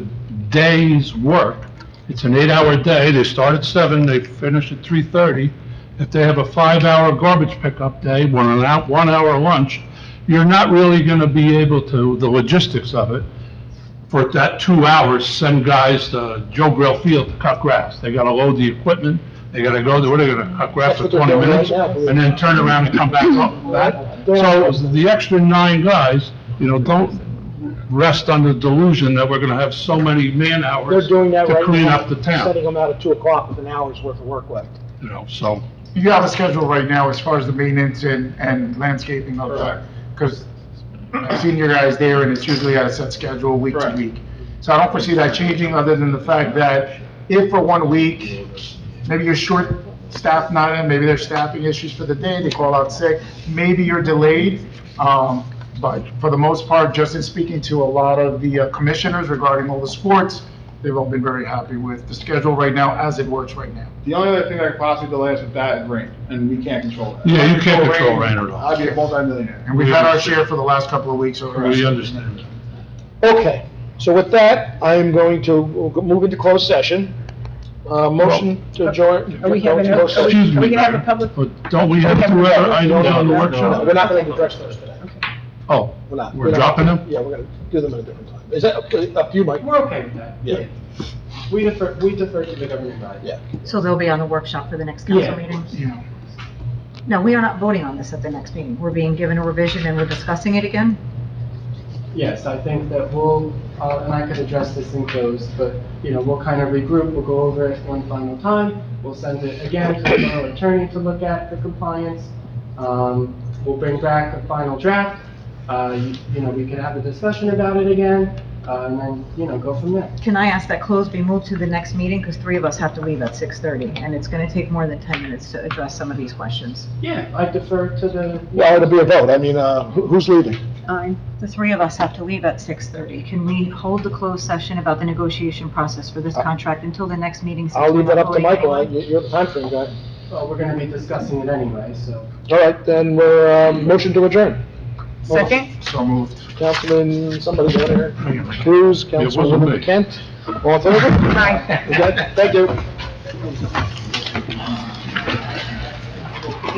day's work, it's an 8-hour day, they start at 7, they finish at 3:30. If they have a 5-hour garbage pickup day, 1 hour lunch, you're not really gonna be able to, the logistics of it, for that 2 hours, send guys to Joe Grill Field to cut grass. They gotta load the equipment, they gotta go there, they're gonna cut grass for 20 minutes, and then turn around and come back up. So the extra 9 guys, don't rest under the delusion that we're gonna have so many man They're hours doing that to right now. clean up the town, Setting them out at 2 o'clock with an hour's worth of work left. so. You have a schedule right now as far as the maintenance and landscaping of that, because I've seen your guys there, and it's usually at a set schedule, week to Right. week. So I don't foresee that changing, other than the fact that if for 1 week, maybe you're short-staffed, not in, maybe there's staffing issues for the day, they call out sick, maybe you're delayed, but for the most part, just in speaking to a lot of the commissioners regarding all the sports, they've all been very happy with the schedule right now, as it works right now. The only other thing that could possibly delay us with that is rain, and we can't control that. Yeah, you can't control rain at all. I'd be a multi-millionaire. And we've had our share for the last couple of weeks over. We understand. Okay, so with that, I am going to we'll move into closed session. Motion to adjourn. Are we having a- Closed are we- session. Excuse Are we me, gonna have a Mayor, public- but don't we have 2 other items on the No, workshop? we're not going to address those today. Oh, We're not. we're dropping them? Yeah, we're going to do them at a different time. Is that up to you, Mike? We're okay with that. Yeah. We defer to the government body. Yeah. So they'll be on the workshop for the next council Yeah. meeting? Yeah. No, we are not voting on this at the next meeting. We're being given a revision and we're discussing it again? Yes, I think that we'll, and I could address this in closed, but, we'll kind of regroup, we'll go over it one final time, we'll send it again to the borough attorney to look at for compliance. We'll bring back a final draft, we can have a discussion about it again, and then, go from there. Can I ask that close be moved to the next meeting? Because 3 of us have to leave at 6:30, and it's going to take more than 10 minutes to address some of these questions. Yeah, I defer to the. Well, it'll be a vote. I mean, who's leaving? The 3 of us have to leave at 6:30. Can we hold the closed session about the negotiation process for this contract until the next meeting? since I'll leave we're that not up to voting Michael. anyway? You're the time frame guy. Well, we're gonna be discussing it anyway, so. All right, then we're, motion to adjourn. Second? So moved. Councilman, somebody over here. Cruz, wasn't Councilwoman me. Kent. All in favor? Aye. Thank you.